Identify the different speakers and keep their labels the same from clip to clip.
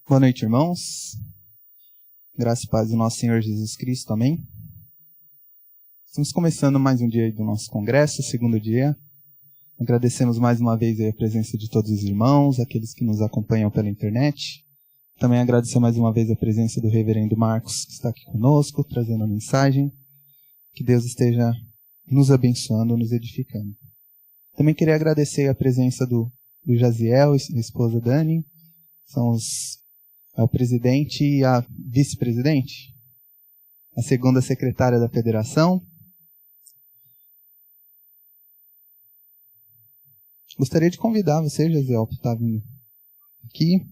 Speaker 1: Boa noite, irmãos. Graça e paz do nosso Senhor Jesus Cristo. Amém. Estamos começando mais um dia do nosso congresso, segundo dia. Agradecemos mais uma vez a presença de todos os irmãos, aqueles que nos acompanham pela internet. Também agradecer mais uma vez a presença do reverendo Marcos, que está aqui conosco, trazendo a mensagem. Que Deus esteja nos abençoando, nos edificando. Também queria agradecer a presença do Jaziel e a esposa Dani. São o presidente e a vice-presidente, a segunda secretária da federação. Gostaria de convidar você, Jaziel, para estar vindo aqui.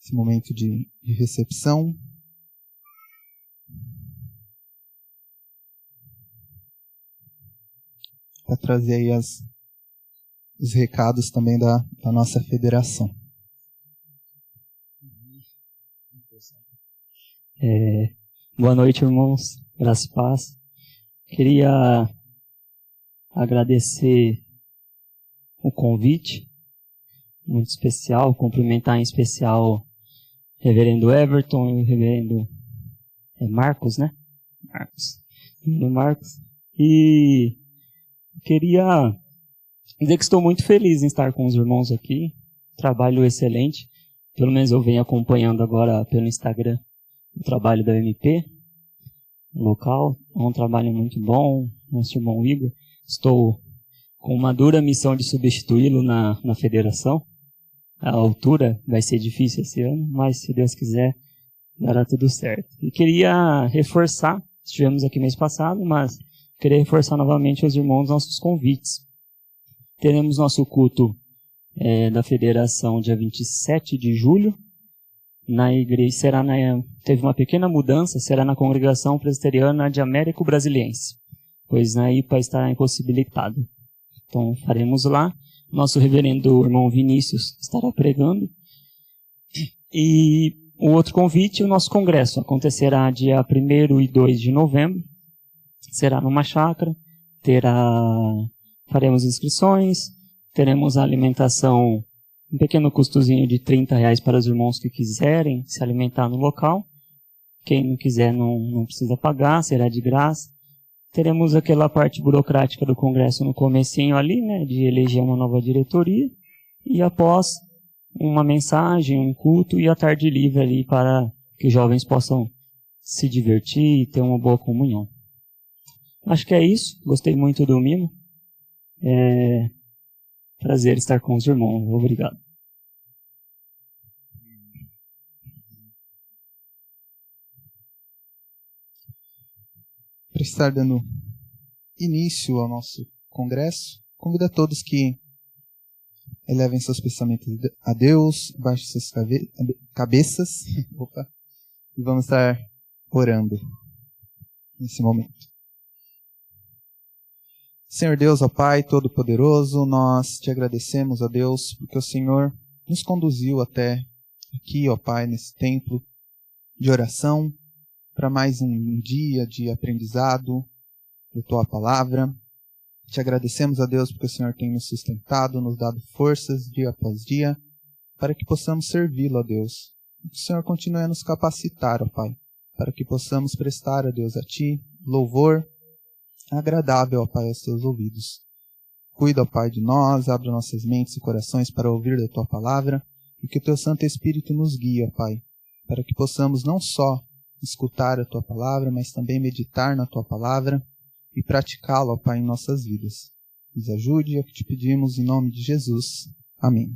Speaker 1: Esse momento de recepção. Para trazer aí os recados também da nossa federação.
Speaker 2: Boa noite, irmãos. Graça e paz. Queria agradecer o convite, muito especial, cumprimentar em especial o reverendo Everton e o reverendo Marcos, né? Marcos. E queria dizer que estou muito feliz em estar com os irmãos aqui. Trabalho excelente. Pelo menos eu venho acompanhando agora pelo Instagram o trabalho da MP local. É um trabalho muito bom. Nosso irmão Igor. Estou com uma dura missão de substituí-lo na federação. A altura vai ser difícil esse ano, mas se Deus quiser, dará tudo certo. E queria reforçar, estivemos aqui mês passado, mas queria reforçar novamente aos irmãos nossos convites. Teremos nosso culto da federação dia 27 de julho. Na igreja teve uma pequena mudança, será na congregação presbiteriana de Américo Brasiliense, pois na IPA está impossibilitado. Então faremos lá. Nosso reverendo irmão Vinícius estará pregando. E o outro convite, o nosso congresso, acontecerá dia 1º e 2 de novembro. Será numa chácara. Faremos inscrições. Teremos a alimentação, um pequeno custozinho de R$30 para os irmãos que quiserem se alimentar no local. Quem não quiser não precisa pagar, será de graça. Teremos aquela parte burocrática do congresso no comecinho ali, né, de eleger uma nova diretoria. E após, uma mensagem, um culto e a tarde livre ali para que os jovens possam se divertir e ter uma boa comunhão. Acho que é isso. Gostei muito do mimo. Prazer estar com os irmãos. Obrigado.
Speaker 1: Para estar dando início ao nosso congresso, convido a todos que elevem seus pensamentos a Deus, baixem suas cabeças e vamos estar orando nesse momento. Senhor Deus, ó Pai Todo-Poderoso, nós te agradecemos, ó Deus, porque o Senhor nos conduziu até aqui, ó Pai, nesse templo de oração, para mais um dia de aprendizado da Tua Palavra. Te agradecemos, ó Deus, porque o Senhor tem nos sustentado, nos dado forças dia após dia, para que possamos servi-lo, ó Deus. E que o Senhor continue a nos capacitar, ó Pai, para que possamos prestar, ó Deus, a Ti louvor agradável, ó Pai, aos Teus ouvidos. Cuida, ó Pai, de nós, abre nossas mentes e corações para ouvir da Tua Palavra, e que o Teu Santo Espírito nos guie, ó Pai, para que possamos não só escutar a Tua Palavra, mas também meditar na Tua Palavra e praticá-la, ó Pai, em nossas vidas. Nos ajude, é o que te pedimos em nome de Jesus. Amém.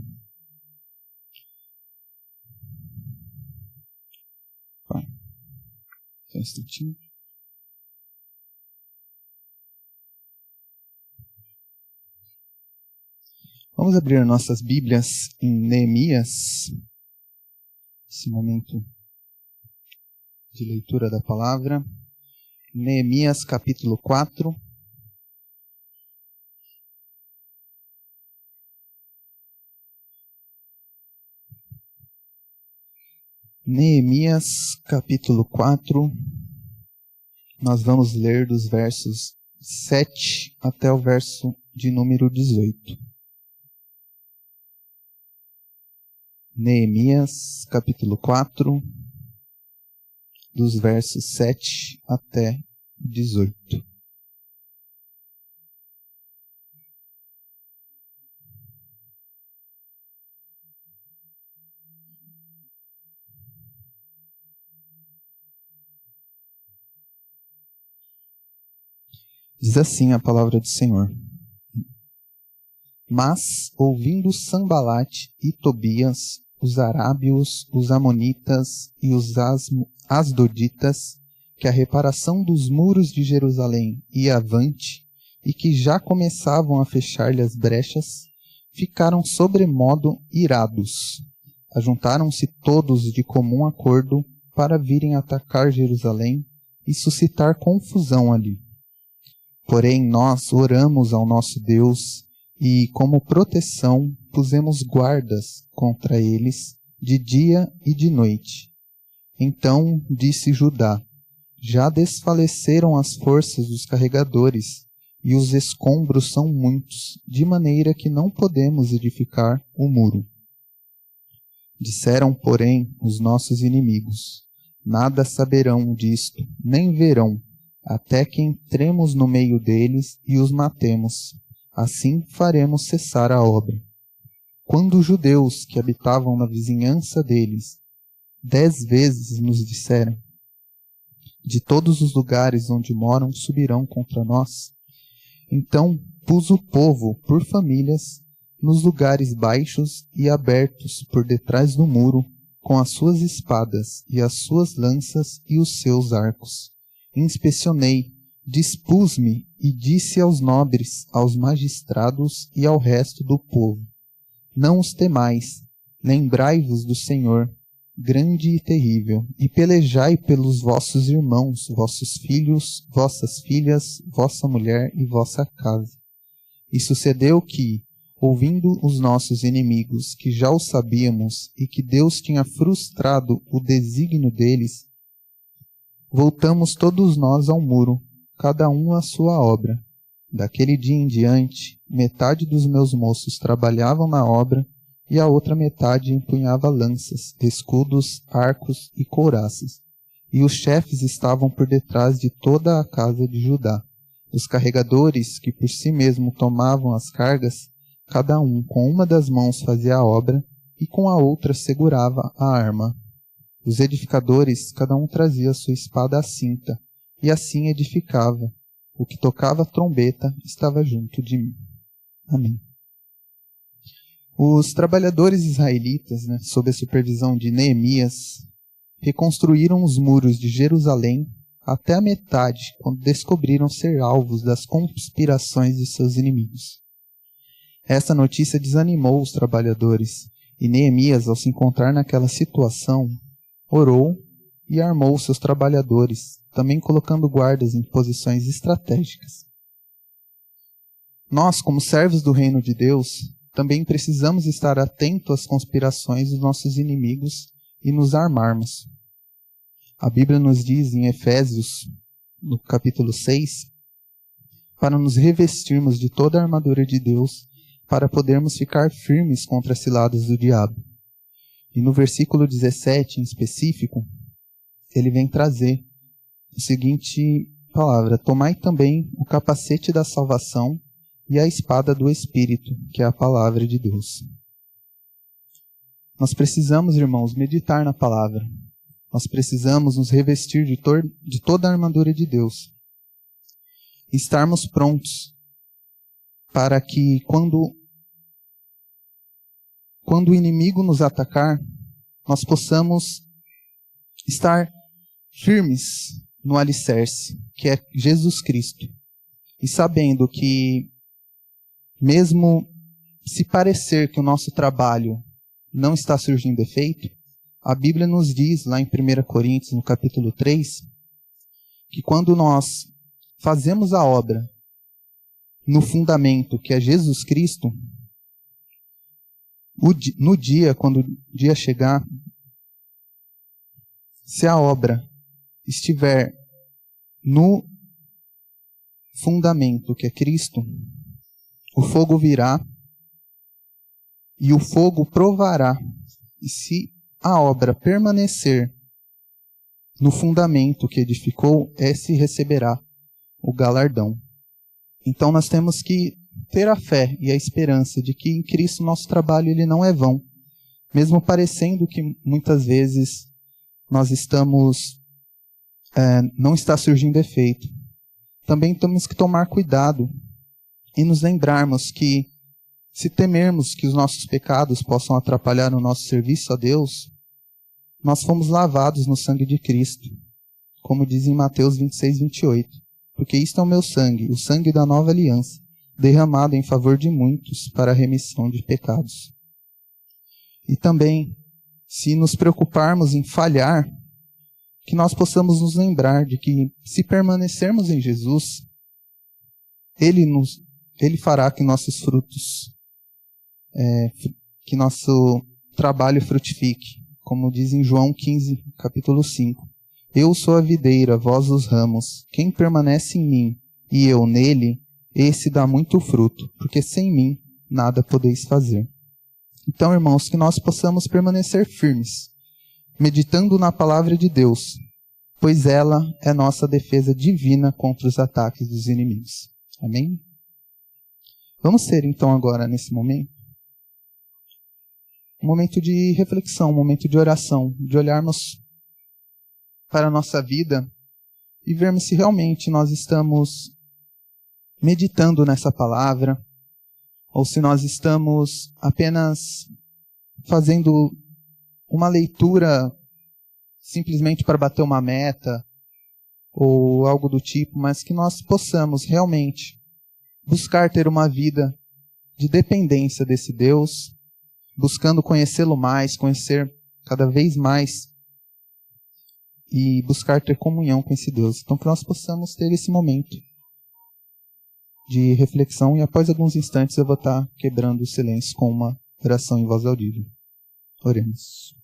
Speaker 1: Pai, só um instantinho. Vamos abrir nossas Bíblias em Neemias, esse momento de leitura da palavra. Neemias capítulo 4. Neemias capítulo 4. Nós vamos ler dos versos 7 até o verso de número 18. Neemias, capítulo 4, dos versos 7 até 18. Diz assim a palavra do Senhor. Mas, ouvindo Sanbalate e Tobias, os arábios, os amonitas e os asdoditas, que a reparação dos muros de Jerusalém ia avante, e que já começavam a fechar-lhe as brechas, ficaram sobremodo irados. Ajuntaram-se todos de comum acordo para virem atacar Jerusalém e suscitar confusão ali. Porém, nós oramos ao nosso Deus e, como proteção, pusemos guardas contra eles de dia e de noite. Então disse Judá: já desfaleceram as forças dos carregadores, e os escombros são muitos, de maneira que não podemos edificar o muro. Disseram, porém, os nossos inimigos: nada saberão disto, nem verão, até que entremos no meio deles e os matemos. Assim faremos cessar a obra. Quando os judeus que habitavam na vizinhança deles 10 vezes nos disseram: de todos os lugares onde moram subirão contra nós, então pus o povo por famílias nos lugares baixos e abertos por detrás do muro, com as suas espadas e as suas lanças e os seus arcos. Inspecionei, dispus-me e disse aos nobres, aos magistrados e ao resto do povo: não os temais, lembrai-vos do Senhor, grande e terrível, e pelejai pelos vossos irmãos, vossos filhos, vossas filhas, vossa mulher e vossa casa. E sucedeu que, ouvindo os nossos inimigos, que já o sabíamos, e que Deus tinha frustrado o desígnio deles, voltamos todos nós ao muro, cada um à sua obra. Daquele dia em diante, metade dos meus moços trabalhavam na obra, e a outra metade empunhava lanças, escudos, arcos e couraças. E os chefes estavam por detrás de toda a casa de Judá. Os carregadores, que por si mesmo tomavam as cargas, cada um com uma das mãos fazia a obra, e com a outra segurava a arma. Os edificadores, cada um trazia sua espada à cinta, e assim edificava. O que tocava a trombeta estava junto de mim. Amém. Os trabalhadores israelitas, sob a supervisão de Neemias, reconstruíram os muros de Jerusalém até a metade, quando descobriram ser alvos das conspirações de seus inimigos. Essa notícia desanimou os trabalhadores, e Neemias, ao se encontrar naquela situação, orou e armou seus trabalhadores, também colocando guardas em posições estratégicas. Nós, como servos do reino de Deus, também precisamos estar atentos às conspirações dos nossos inimigos e nos armarmos. A Bíblia nos diz em Efésios, no capítulo 6, para nos revestirmos de toda a armadura de Deus, para podermos ficar firmes contra as ciladas do diabo. E no versículo 17, em específico, ele vem trazer a seguinte palavra: tomai também o capacete da salvação e a espada do Espírito, que é a palavra de Deus. Nós precisamos, irmãos, meditar na palavra. Nós precisamos nos revestir de toda a armadura de Deus. E estarmos prontos para que, quando o inimigo nos atacar, nós possamos estar firmes no alicerce, que é Jesus Cristo. E sabendo que, mesmo se parecer que o nosso trabalho não está surgindo efeito, a Bíblia nos diz, lá em 1 Coríntios, no capítulo 3, que quando nós fazemos a obra no fundamento, que é Jesus Cristo, no dia, quando o dia chegar, se a obra estiver no fundamento, que é Cristo, o fogo virá e o fogo provará E se a obra permanecer no fundamento que edificou, esse receberá o galardão. Então nós temos que ter a fé e a esperança de que em Cristo nosso trabalho ele não é vão. Mesmo parecendo que muitas vezes nós não está surgindo efeito. Também temos que tomar cuidado e nos lembrarmos que, se temermos que os nossos pecados possam atrapalhar o nosso serviço a Deus, nós fomos lavados no sangue de Cristo, como diz em Mateus 26, 28. Porque isto é o meu sangue, o sangue da nova aliança, derramado em favor de muitos para a remissão de pecados. E também, se nos preocuparmos em falhar, que nós possamos nos lembrar de que, se permanecermos em Jesus, Ele fará que nossos frutos, que nosso trabalho frutifique, como diz em João 15, capítulo 5. Eu sou a videira, vós os ramos. Quem permanece em mim e eu nele, esse dá muito fruto, porque sem mim nada podeis fazer. Então, irmãos, que nós possamos permanecer firmes, meditando na palavra de Deus, pois ela é nossa defesa divina contra os ataques dos inimigos. Amém? Vamos ter, então, agora, nesse momento, um momento de reflexão, um momento de oração, de olharmos para a nossa vida e vermos se realmente nós estamos meditando nessa palavra ou se nós estamos apenas fazendo uma leitura simplesmente para bater uma meta ou algo do tipo, mas que nós possamos realmente buscar ter uma vida de dependência desse Deus, buscando conhecê-lo mais, conhecer cada vez mais e buscar ter comunhão com esse Deus. Então que nós possamos ter esse momento de reflexão e após alguns instantes eu vou estar quebrando o silêncio com uma oração em voz audível. Oremos.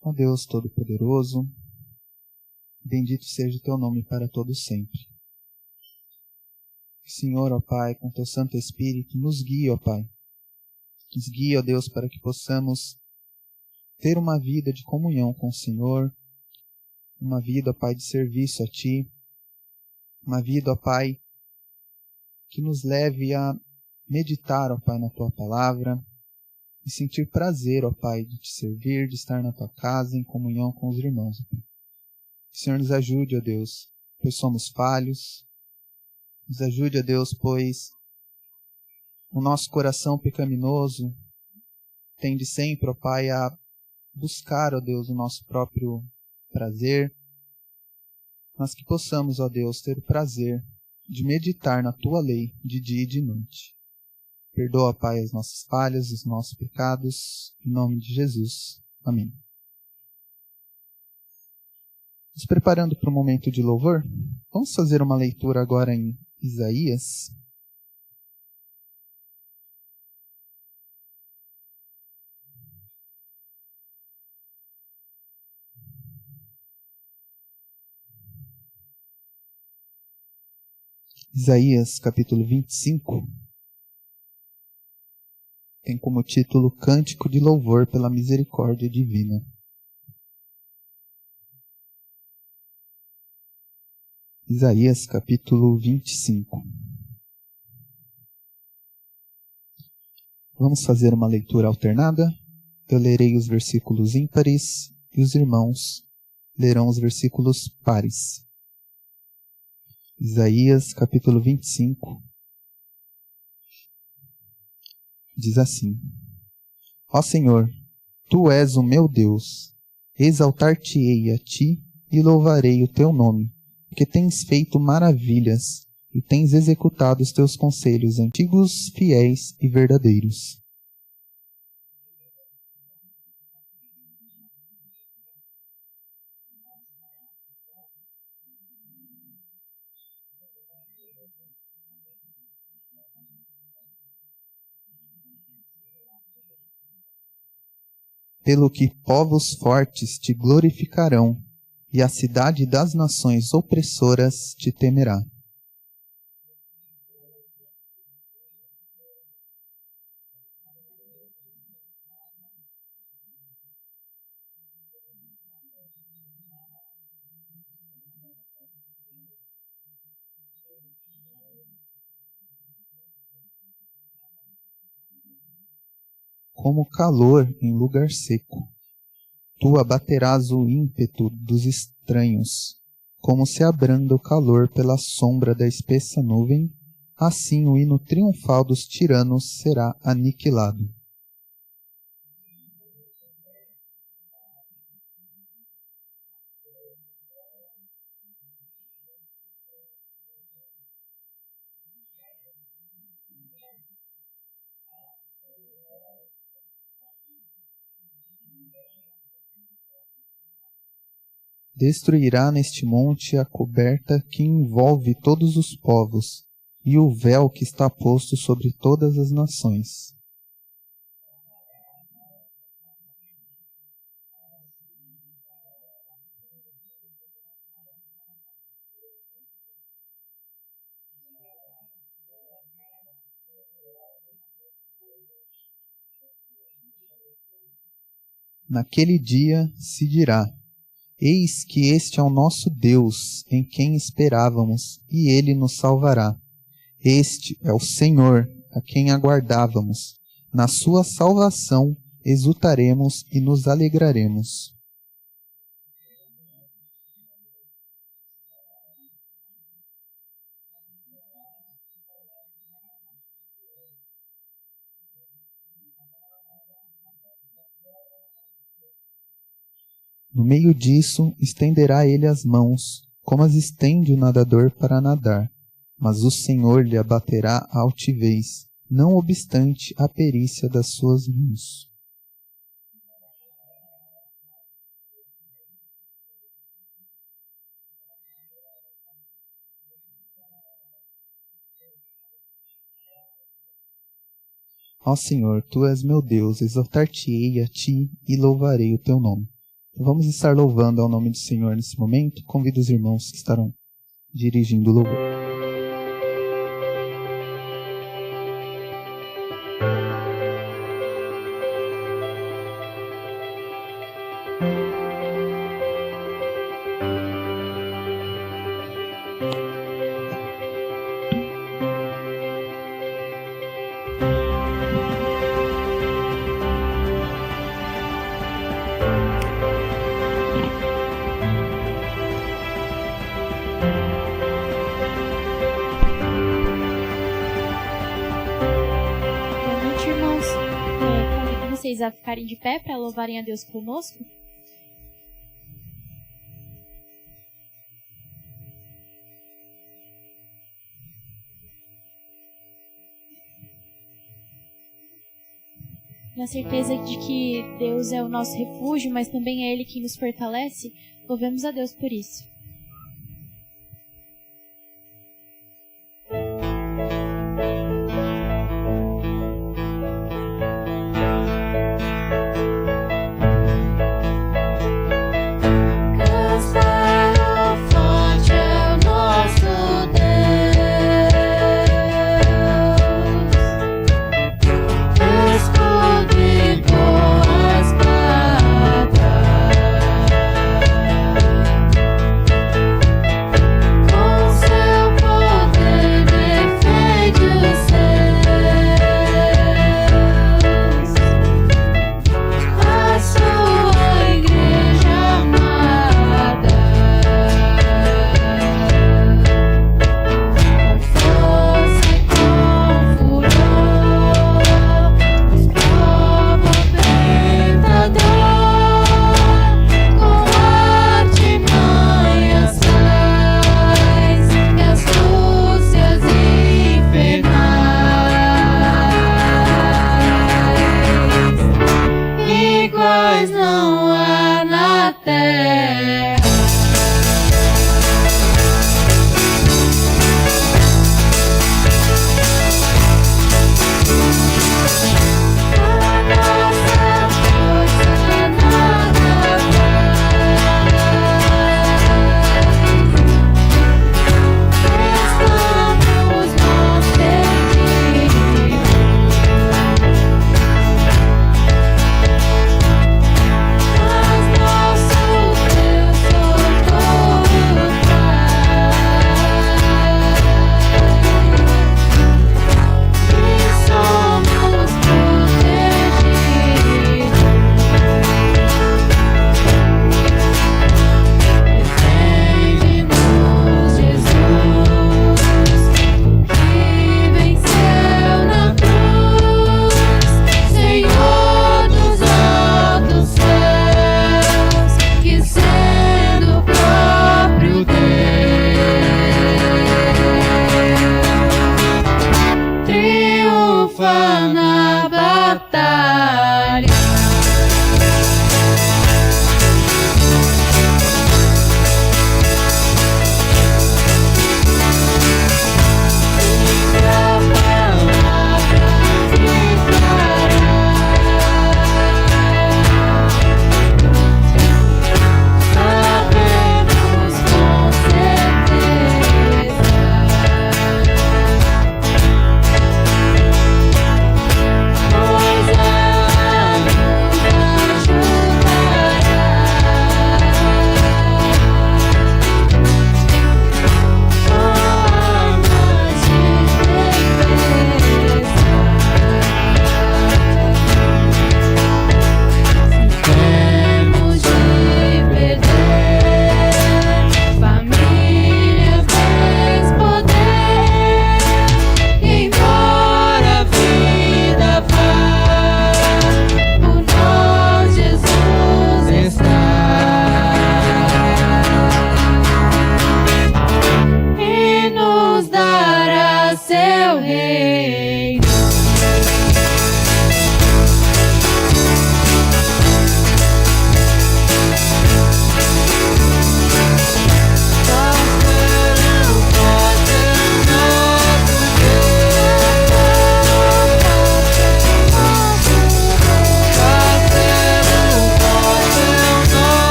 Speaker 1: Ó Deus Todo-Poderoso, bendito seja o teu nome para todo sempre. Senhor, ó Pai, com teu Santo Espírito, nos guia, ó Pai. Nos guia, ó Deus, para que possamos ter uma vida de comunhão com o Senhor, uma vida, ó Pai, de serviço a Ti, uma vida, ó Pai, que nos leve a meditar, ó Pai, na Tua Palavra e sentir prazer, ó Pai, de Te servir, de estar na Tua casa em comunhão com os irmãos. Ó Pai. Que o Senhor nos ajude, ó Deus, pois somos falhos. Nos ajude, ó Deus, pois o nosso coração pecaminoso tende sempre, ó Pai, a buscar, ó Deus, o nosso próprio prazer, mas que possamos, ó Deus, ter o prazer de meditar na Tua lei de dia e de noite. Perdoa, Pai, as nossas falhas, os nossos pecados, em nome de Jesus. Amém. Nos preparando para o momento de louvor, vamos fazer uma leitura agora em Isaías. Isaías capítulo 25 tem como título Cântico de Louvor pela Misericórdia Divina. Isaías capítulo 25. Vamos fazer uma leitura alternada. Eu lerei os versículos ímpares e os irmãos lerão os versículos pares. Isaías capítulo 25 diz assim: Ó Senhor, Tu és o meu Deus, exaltar-te-ei a Ti e louvarei o Teu nome, porque tens feito maravilhas e tens executado os Teus conselhos antigos, fiéis e verdadeiros. Pelo que povos fortes te glorificarão, e a cidade das nações opressoras te temerá. Como calor em lugar seco. Tu abaterás o ímpeto dos estranhos, como se abranda o calor pela sombra da espessa nuvem, assim o hino triunfal dos tiranos será aniquilado. Destruirá neste monte a coberta que envolve todos os povos, e o véu que está posto sobre todas as nações. Naquele dia se dirá: Eis que este é o nosso Deus, em quem esperávamos, e Ele nos salvará. Este é o Senhor, a quem aguardávamos. Na sua salvação exultaremos e nos alegraremos. No meio disso, estenderá ele as mãos, como as estende o nadador para nadar. Mas o Senhor lhe abaterá a altivez, não obstante a perícia das suas mãos. Ó Senhor, Tu és meu Deus, exaltar-te-ei a Ti e louvarei o Teu nome. Vamos estar louvando ao nome do Senhor nesse momento. Convido os irmãos que estarão dirigindo o louvor.
Speaker 3: A ficarem de pé para louvarem a Deus conosco. Na certeza de que Deus é o nosso refúgio, mas também é Ele quem nos fortalece, louvemos a Deus por isso.
Speaker 4: Castelo forte é o nosso Deus. batalha.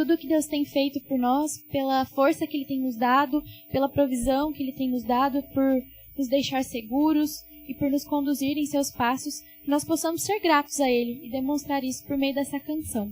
Speaker 3: Tudo que Deus tem feito por nós, pela força que Ele tem nos dado, pela provisão que Ele tem nos dado, por nos deixar seguros e por nos conduzir em seus passos, que nós possamos ser gratos a Ele e demonstrar isso por meio dessa canção.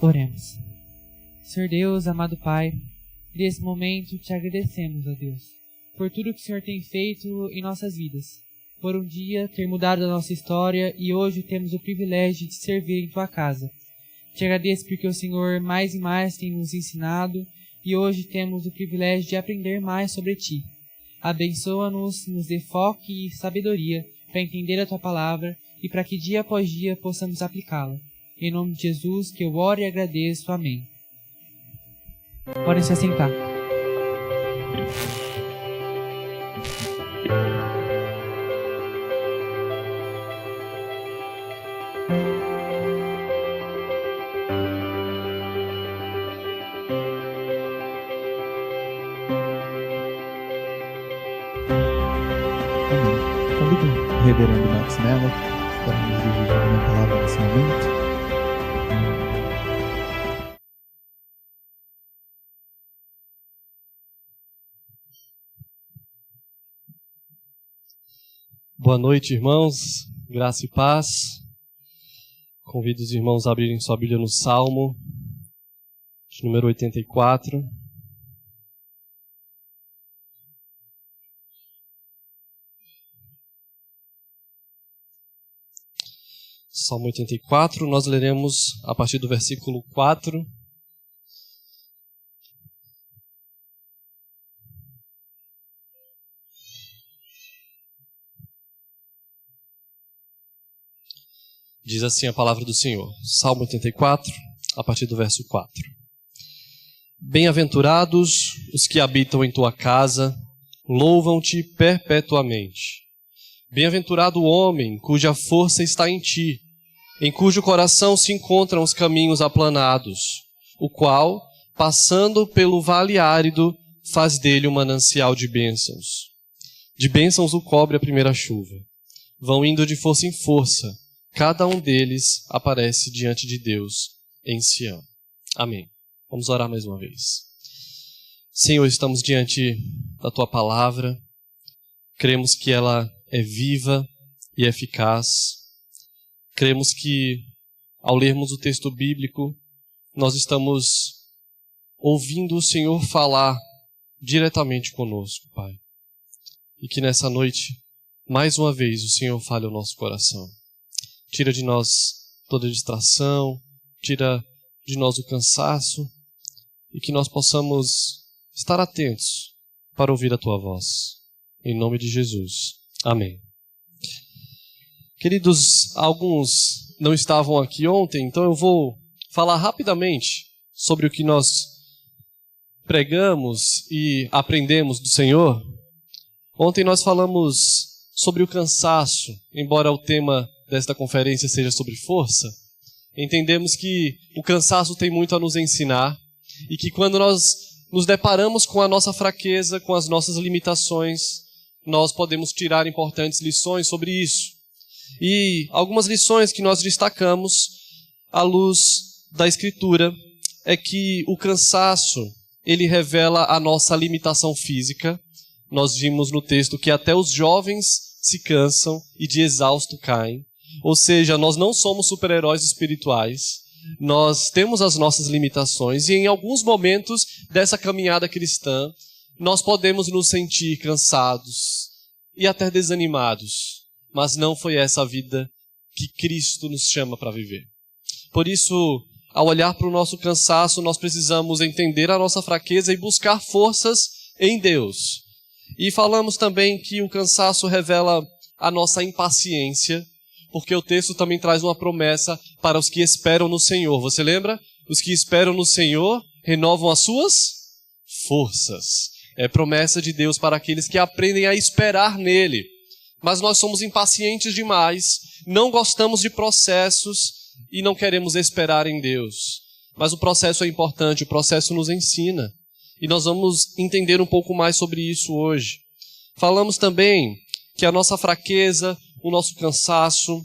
Speaker 4: Oremos. Senhor Deus, amado Pai, nesse momento te agradecemos, ó Deus, por tudo que o Senhor tem feito em nossas vidas, por um dia ter mudado a nossa história e hoje temos o privilégio de servir em Tua casa. Te agradeço porque o Senhor mais e mais tem nos ensinado e hoje temos o privilégio de aprender mais sobre Ti. Abençoa-nos, nos dê foco e sabedoria para entender a Tua palavra e para que dia após dia possamos aplicá-la. Em nome de Jesus que eu oro e agradeço. Amém. Podem se assentar.
Speaker 1: Convido o reverendo Max Mello para nos dirigir uma palavra nesse momento.
Speaker 5: Boa noite, irmãos. Graça e paz. Convido os irmãos a abrirem sua Bíblia no Salmo, de número 84. Salmo 84, nós leremos a partir do versículo 4. Diz assim a palavra do Senhor, Salmo 84, a partir do verso 4. Bem-aventurados os que habitam em tua casa, louvam-te perpetuamente. Bem-aventurado o homem cuja força está em ti, em cujo coração se encontram os caminhos aplanados, o qual, passando pelo vale árido, faz dele um manancial de bênçãos. De bênçãos o cobre a primeira chuva. Vão indo de força em força, cada um deles aparece diante de Deus em Sião. Amém. Vamos orar mais uma vez. Senhor, estamos diante da Tua palavra. Cremos que ela é viva e eficaz. Cremos que, ao lermos o texto bíblico, nós estamos ouvindo o Senhor falar diretamente conosco, Pai. E que nessa noite, mais uma vez, o Senhor fale ao nosso coração. Tira de nós toda distração, tira de nós o cansaço e que nós possamos estar atentos para ouvir a Tua voz. Em nome de Jesus. Amém. Queridos, alguns não estavam aqui ontem, então eu vou falar rapidamente sobre o que nós pregamos e aprendemos do Senhor. Ontem nós falamos sobre o cansaço, embora o tema desta conferência seja sobre força. Entendemos que o cansaço tem muito a nos ensinar e que quando nós nos deparamos com a nossa fraqueza, com as nossas limitações, nós podemos tirar importantes lições sobre isso. E algumas lições que nós destacamos à luz da Escritura é que o cansaço, ele revela a nossa limitação física. Nós vimos no texto que até os jovens se cansam e de exausto caem. Ou seja, nós não somos super-heróis espirituais, nós temos as nossas limitações e em alguns momentos dessa caminhada cristã, nós podemos nos sentir cansados e até desanimados, mas não foi essa a vida que Cristo nos chama para viver. Por isso, ao olhar para o nosso cansaço, nós precisamos entender a nossa fraqueza e buscar forças em Deus. E falamos também que o cansaço revela a nossa impaciência, porque o texto também traz uma promessa para os que esperam no Senhor. Você lembra? Os que esperam no Senhor renovam as suas forças. É promessa de Deus para aqueles que aprendem a esperar nele. Mas nós somos impacientes demais, não gostamos de processos e não queremos esperar em Deus. Mas o processo é importante, o processo nos ensina. E nós vamos entender um pouco mais sobre isso hoje. Falamos também que a nossa fraqueza, o nosso cansaço,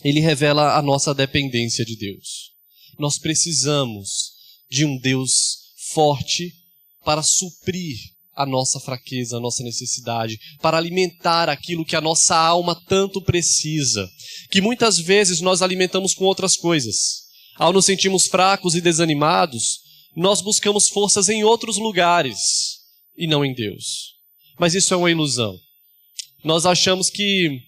Speaker 5: ele revela a nossa dependência de Deus. Nós precisamos de um Deus forte para suprir a nossa fraqueza, a nossa necessidade, para alimentar aquilo que a nossa alma tanto precisa, que muitas vezes nós alimentamos com outras coisas. Ao nos sentirmos fracos e desanimados, nós buscamos forças em outros lugares e não em Deus. Mas isso é uma ilusão. Nós achamos que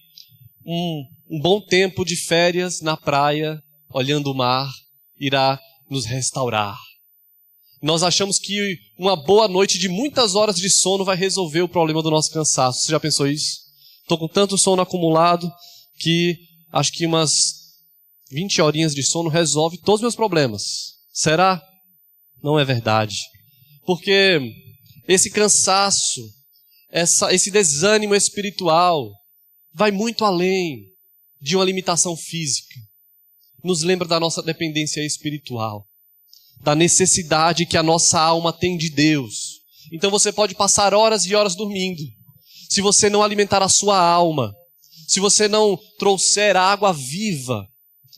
Speaker 5: um bom tempo de férias na praia, olhando o mar, irá nos restaurar. Nós achamos que uma boa noite de muitas horas de sono vai resolver o problema do nosso cansaço. Você já pensou isso? Estou com tanto sono acumulado que acho que umas 20 horinhas de sono resolve todos os meus problemas. Será? Não é verdade. Porque esse cansaço, esse desânimo espiritual vai muito além de uma limitação física. Nos lembra da nossa dependência espiritual, da necessidade que a nossa alma tem de Deus. Então você pode passar horas e horas dormindo. Se você não alimentar a sua alma, se você não trouxer água viva,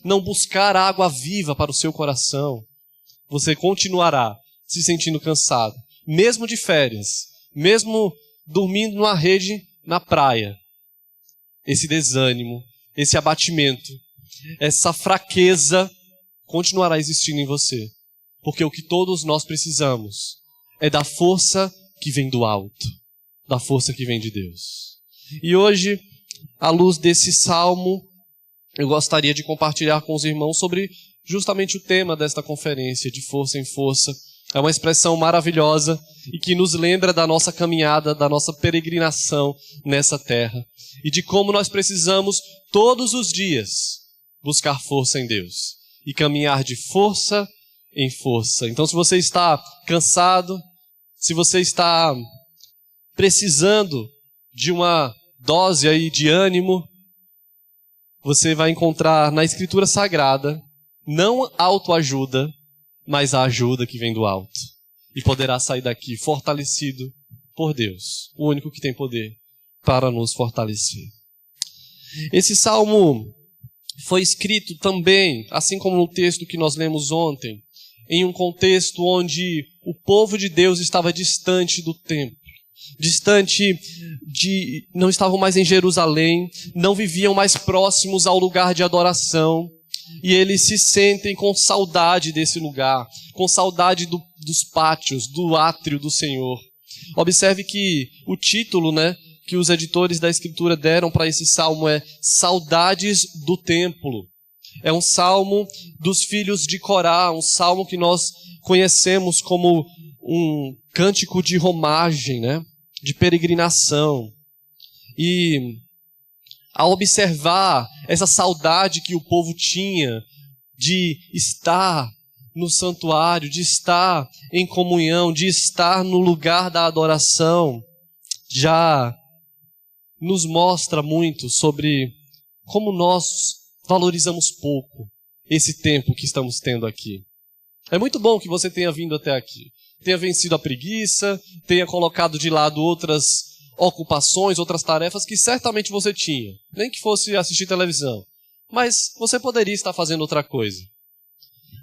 Speaker 5: não buscar água viva para o seu coração, você continuará se sentindo cansado, mesmo de férias, mesmo dormindo numa rede na praia. Esse desânimo, esse abatimento, essa fraqueza continuará existindo em você. Porque o que todos nós precisamos é da força que vem do alto, da força que vem de Deus. E hoje, à luz desse salmo, eu gostaria de compartilhar com os irmãos sobre justamente o tema desta conferência, de força em força. É uma expressão maravilhosa e que nos lembra da nossa caminhada, da nossa peregrinação nessa terra. E de como nós precisamos, todos os dias, buscar força em Deus e caminhar de força em força. Então, se você está cansado, se você está precisando de uma dose aí de ânimo, você vai encontrar na Escritura Sagrada não autoajuda, mas a ajuda que vem do alto. E poderá sair daqui fortalecido por Deus, o único que tem poder para nos fortalecer. Esse salmo foi escrito também, assim como no texto que nós lemos ontem, em um contexto onde o povo de Deus estava distante do templo, não estavam mais em Jerusalém, não viviam mais próximos ao lugar de adoração, e eles se sentem com saudade desse lugar, com saudade dos pátios, do átrio do Senhor. Observe que o título, que os editores da Escritura deram para esse salmo é Saudades do Templo. É um salmo dos filhos de Corá, um salmo que nós conhecemos como um cântico de romagem, de peregrinação. E ao observar essa saudade que o povo tinha de estar no santuário, de estar em comunhão, de estar no lugar da adoração, já nos mostra muito sobre como nós valorizamos pouco esse tempo que estamos tendo aqui. É muito bom que você tenha vindo até aqui, tenha vencido a preguiça, tenha colocado de lado outras ocupações, outras tarefas que certamente você tinha, nem que fosse assistir televisão, mas você poderia estar fazendo outra coisa.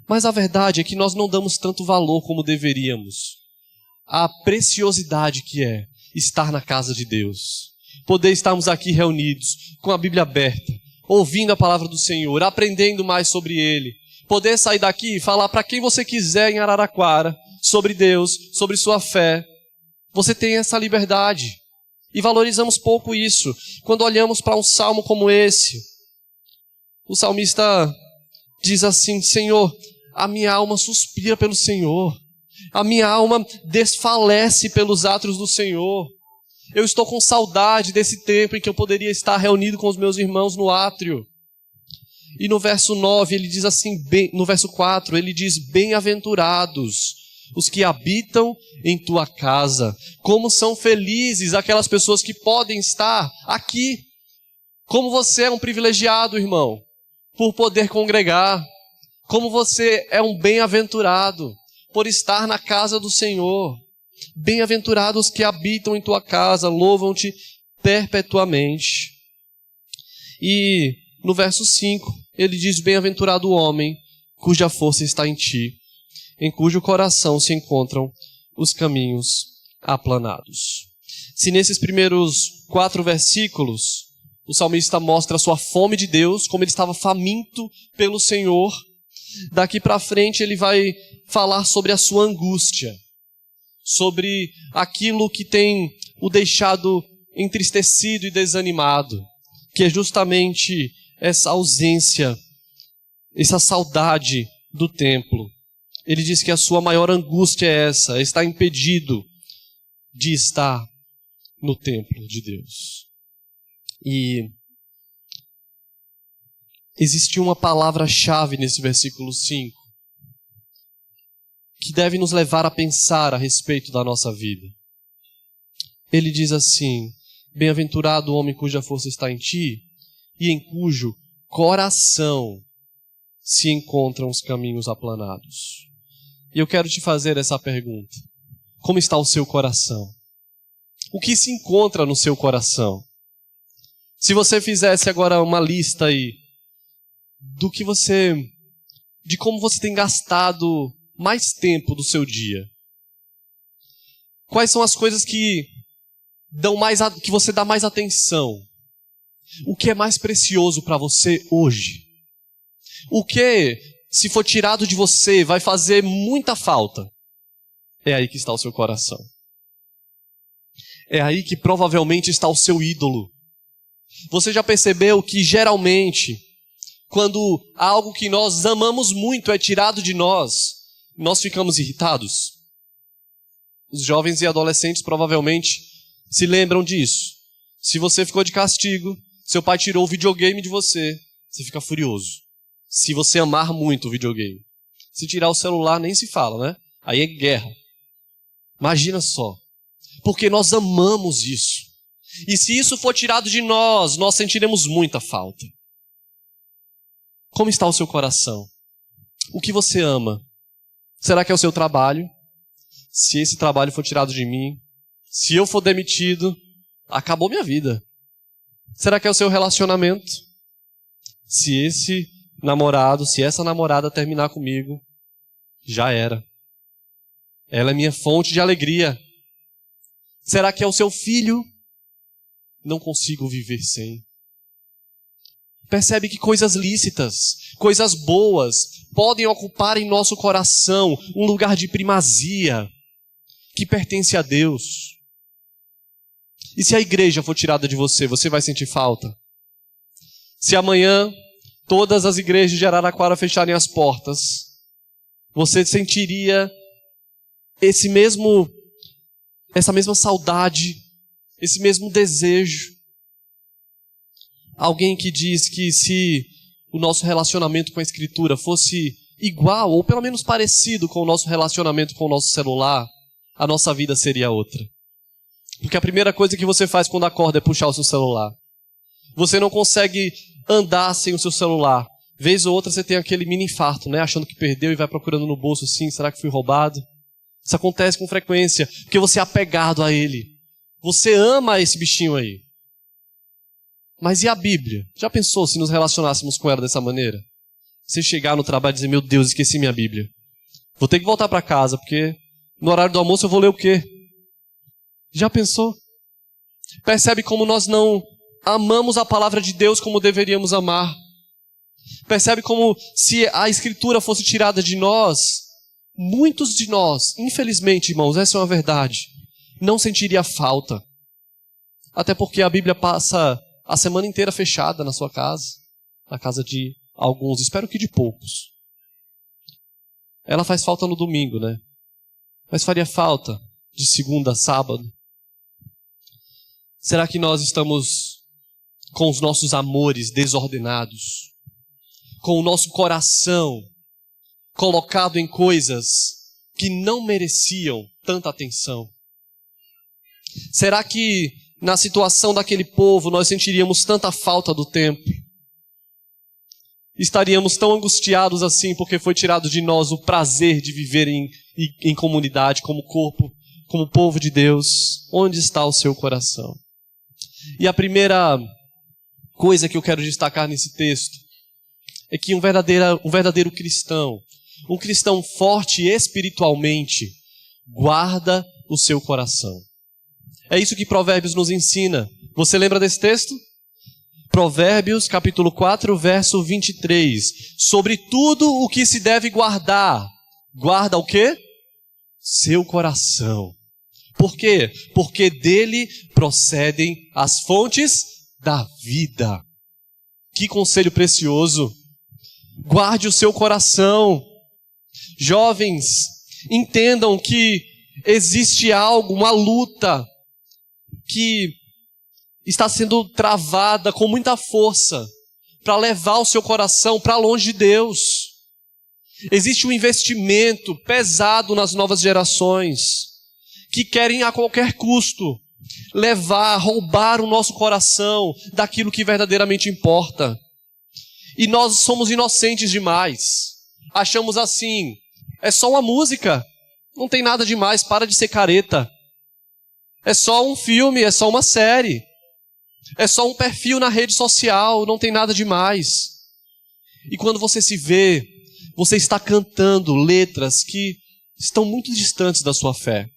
Speaker 5: Mas a verdade é que nós não damos tanto valor como deveríamos à preciosidade que é estar na casa de Deus, poder estarmos aqui reunidos, com a Bíblia aberta, ouvindo a palavra do Senhor, aprendendo mais sobre Ele, poder sair daqui e falar para quem você quiser em Araraquara, sobre Deus, sobre sua fé. Você tem essa liberdade. E valorizamos pouco isso. Quando olhamos para um salmo como esse, o salmista diz assim: Senhor, a minha alma suspira pelo Senhor, a minha alma desfalece pelos átrios do Senhor. Eu estou com saudade desse tempo em que eu poderia estar reunido com os meus irmãos no átrio. E no verso 9, ele diz assim, no verso 4, ele diz: bem-aventurados os que habitam em tua casa. Como são felizes aquelas pessoas que podem estar aqui. Como você é um privilegiado, irmão, por poder congregar. Como você é um bem-aventurado por estar na casa do Senhor. Bem-aventurados que habitam em tua casa, louvam-te perpetuamente. E no verso 5, ele diz: bem-aventurado o homem cuja força está em ti, em cujo coração se encontram os caminhos aplanados. Se nesses primeiros 4 versículos o salmista mostra a sua fome de Deus, como ele estava faminto pelo Senhor, Daqui para frente ele vai falar sobre a sua angústia, sobre aquilo que tem o deixado entristecido e desanimado, que é justamente essa ausência, essa saudade do templo. Ele diz que a sua maior angústia é essa, está impedido de estar no templo de Deus. E existe uma palavra-chave nesse versículo 5, que deve nos levar a pensar a respeito da nossa vida. Ele diz assim: bem-aventurado o homem cuja força está em ti, e em cujo coração se encontram os caminhos aplanados. E eu quero te fazer essa pergunta: como está o seu coração? O que se encontra no seu coração? Se você fizesse agora uma lista aí de como você tem gastado mais tempo do seu dia, quais são as coisas que você dá mais atenção? O que é mais precioso para você hoje? O que, se for tirado de você, vai fazer muita falta? É aí que está o seu coração. É aí que provavelmente está o seu ídolo. Você já percebeu que geralmente, quando algo que nós amamos muito é tirado de nós, nós ficamos irritados? Os jovens e adolescentes provavelmente se lembram disso. Se você ficou de castigo, seu pai tirou o videogame de você, você fica furioso. Se você amar muito o videogame. Se tirar o celular, nem se fala, né? Aí é guerra. Imagina só. Porque nós amamos isso. E se isso for tirado de nós, nós sentiremos muita falta. Como está o seu coração? O que você ama? Será que é o seu trabalho? Se esse trabalho for tirado de mim, se eu for demitido, acabou minha vida. Será que é o seu relacionamento? Se esse namorado, se essa namorada terminar comigo, já era. Ela é minha fonte de alegria. Será que é o seu filho? Não consigo viver sem. Percebe que coisas lícitas, coisas boas, podem ocupar em nosso coração um lugar de primazia que pertence a Deus. E se a igreja for tirada de você, você vai sentir falta? Se amanhã todas as igrejas de Araraquara fecharem as portas, você sentiria essa mesma saudade, esse mesmo desejo? Alguém que diz que se o nosso relacionamento com a Escritura fosse igual, ou pelo menos parecido com o nosso relacionamento com o nosso celular, a nossa vida seria outra. Porque a primeira coisa que você faz quando acorda é puxar o seu celular. Você não consegue andar sem o seu celular. Vez ou outra você tem aquele mini infarto, né? Achando que perdeu e vai procurando no bolso assim, será que fui roubado? Isso acontece com frequência, porque você é apegado a ele. Você ama esse bichinho aí. Mas e a Bíblia? Já pensou se nos relacionássemos com ela dessa maneira? Você chegar no trabalho e dizer: meu Deus, esqueci minha Bíblia. Vou ter que voltar para casa, porque no horário do almoço eu vou ler o quê? Já pensou? Percebe como nós não amamos a palavra de Deus como deveríamos amar? Percebe como se a Escritura fosse tirada de nós, muitos de nós, infelizmente, irmãos, essa é uma verdade, não sentiria falta. Até porque a Bíblia passa a semana inteira fechada na sua casa, na casa de alguns, espero que de poucos. Ela faz falta no domingo, né? Mas faria falta de segunda a sábado. Será que nós estamos com os nossos amores desordenados? Com o nosso coração colocado em coisas que não mereciam tanta atenção? Será que na situação daquele povo nós sentiríamos tanta falta do templo? Estaríamos tão angustiados assim porque foi tirado de nós o prazer de viver em comunidade, como corpo, como povo de Deus? Onde está o seu coração? E a primeira coisa que eu quero destacar nesse texto é que um verdadeiro cristão, um cristão forte espiritualmente, guarda o seu coração. É isso que Provérbios nos ensina. Você lembra desse texto? Provérbios, capítulo 4, verso 23. Sobre tudo o que se deve guardar. Guarda o quê? Seu coração. Por quê? Porque dele procedem as fontes da vida. Que conselho precioso. Guarde o seu coração. Jovens, entendam que existe algo, uma luta que está sendo travada com muita força para levar o seu coração para longe de Deus. Existe um investimento pesado nas novas gerações que querem a qualquer custo levar, roubar o nosso coração daquilo que verdadeiramente importa. E nós somos inocentes demais. Achamos assim, é só uma música, não tem nada demais, para de ser careta. É só um filme, é só uma série. É só um perfil na rede social, não tem nada demais. E quando você se vê, você está cantando letras que estão muito distantes da sua fé.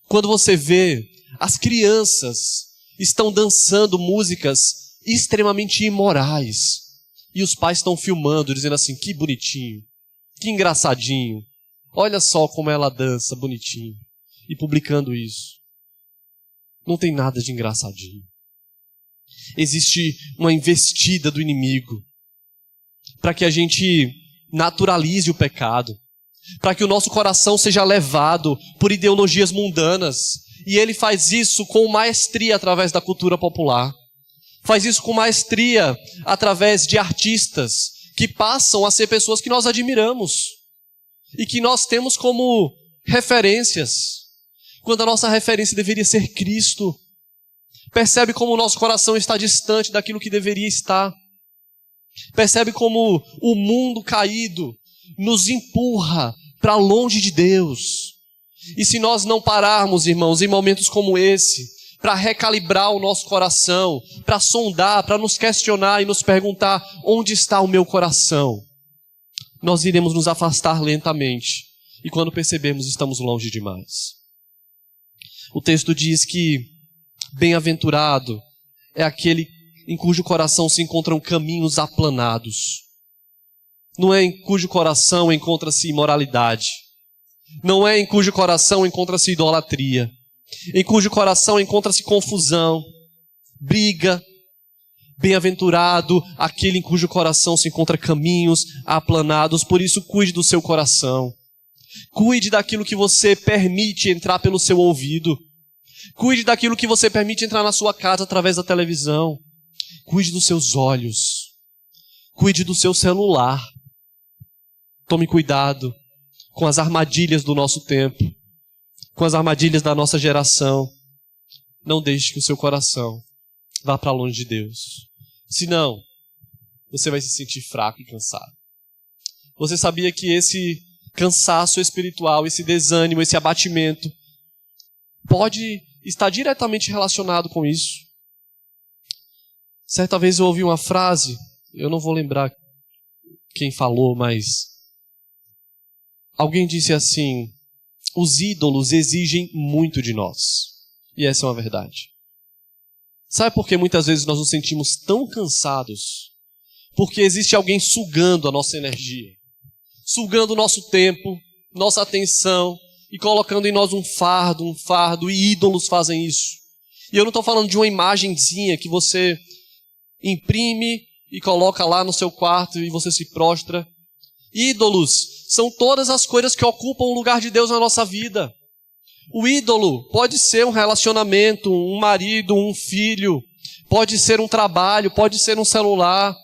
Speaker 5: Quando você vê, as crianças estão dançando músicas extremamente imorais. E os pais estão filmando, dizendo assim, que bonitinho, que engraçadinho. Olha só como ela dança, bonitinho. E publicando isso. Não tem nada de engraçadinho. Existe uma investida do inimigo para que a gente naturalize o pecado, para que o nosso coração seja levado por ideologias mundanas. E ele faz isso com maestria através da cultura popular. Faz isso com maestria através de artistas que passam a ser pessoas que nós admiramos e que nós temos como referências, quando a nossa referência deveria ser Cristo. Percebe como o nosso coração está distante daquilo que deveria estar. Percebe como o mundo caído nos empurra para longe de Deus. E se nós não pararmos, irmãos, em momentos como esse, para recalibrar o nosso coração, para sondar, para nos questionar e nos perguntar onde está o meu coração, nós iremos nos afastar lentamente. E quando percebemos, estamos longe demais. O texto diz que bem-aventurado é aquele em cujo coração se encontram caminhos aplanados. Não é em cujo coração encontra-se imoralidade. Não é em cujo coração encontra-se idolatria. Em cujo coração encontra-se confusão, briga. Bem-aventurado aquele em cujo coração se encontra caminhos aplanados. Por isso, cuide do seu coração. Cuide daquilo que você permite entrar pelo seu ouvido. Cuide daquilo que você permite entrar na sua casa através da televisão. Cuide dos seus olhos. Cuide do seu celular. Tome cuidado com as armadilhas do nosso tempo, com as armadilhas da nossa geração. Não deixe que o seu coração vá para longe de Deus. Senão, você vai se sentir fraco e cansado. Você sabia que esse cansaço espiritual, esse desânimo, esse abatimento pode estar diretamente relacionado com isso? Certa vez eu ouvi uma frase, eu não vou lembrar quem falou, mas alguém disse assim: os ídolos exigem muito de nós. E essa é uma verdade. Sabe por que muitas vezes nós nos sentimos tão cansados? Porque existe alguém sugando a nossa energia, sugando o nosso tempo, nossa atenção e colocando em nós um fardo, e ídolos fazem isso. E eu não estou falando de uma imagenzinha que você imprime e coloca lá no seu quarto e você se prostra. Ídolos são todas as coisas que ocupam o lugar de Deus na nossa vida. O ídolo pode ser um relacionamento, um marido, um filho, pode ser um trabalho, pode ser um celular.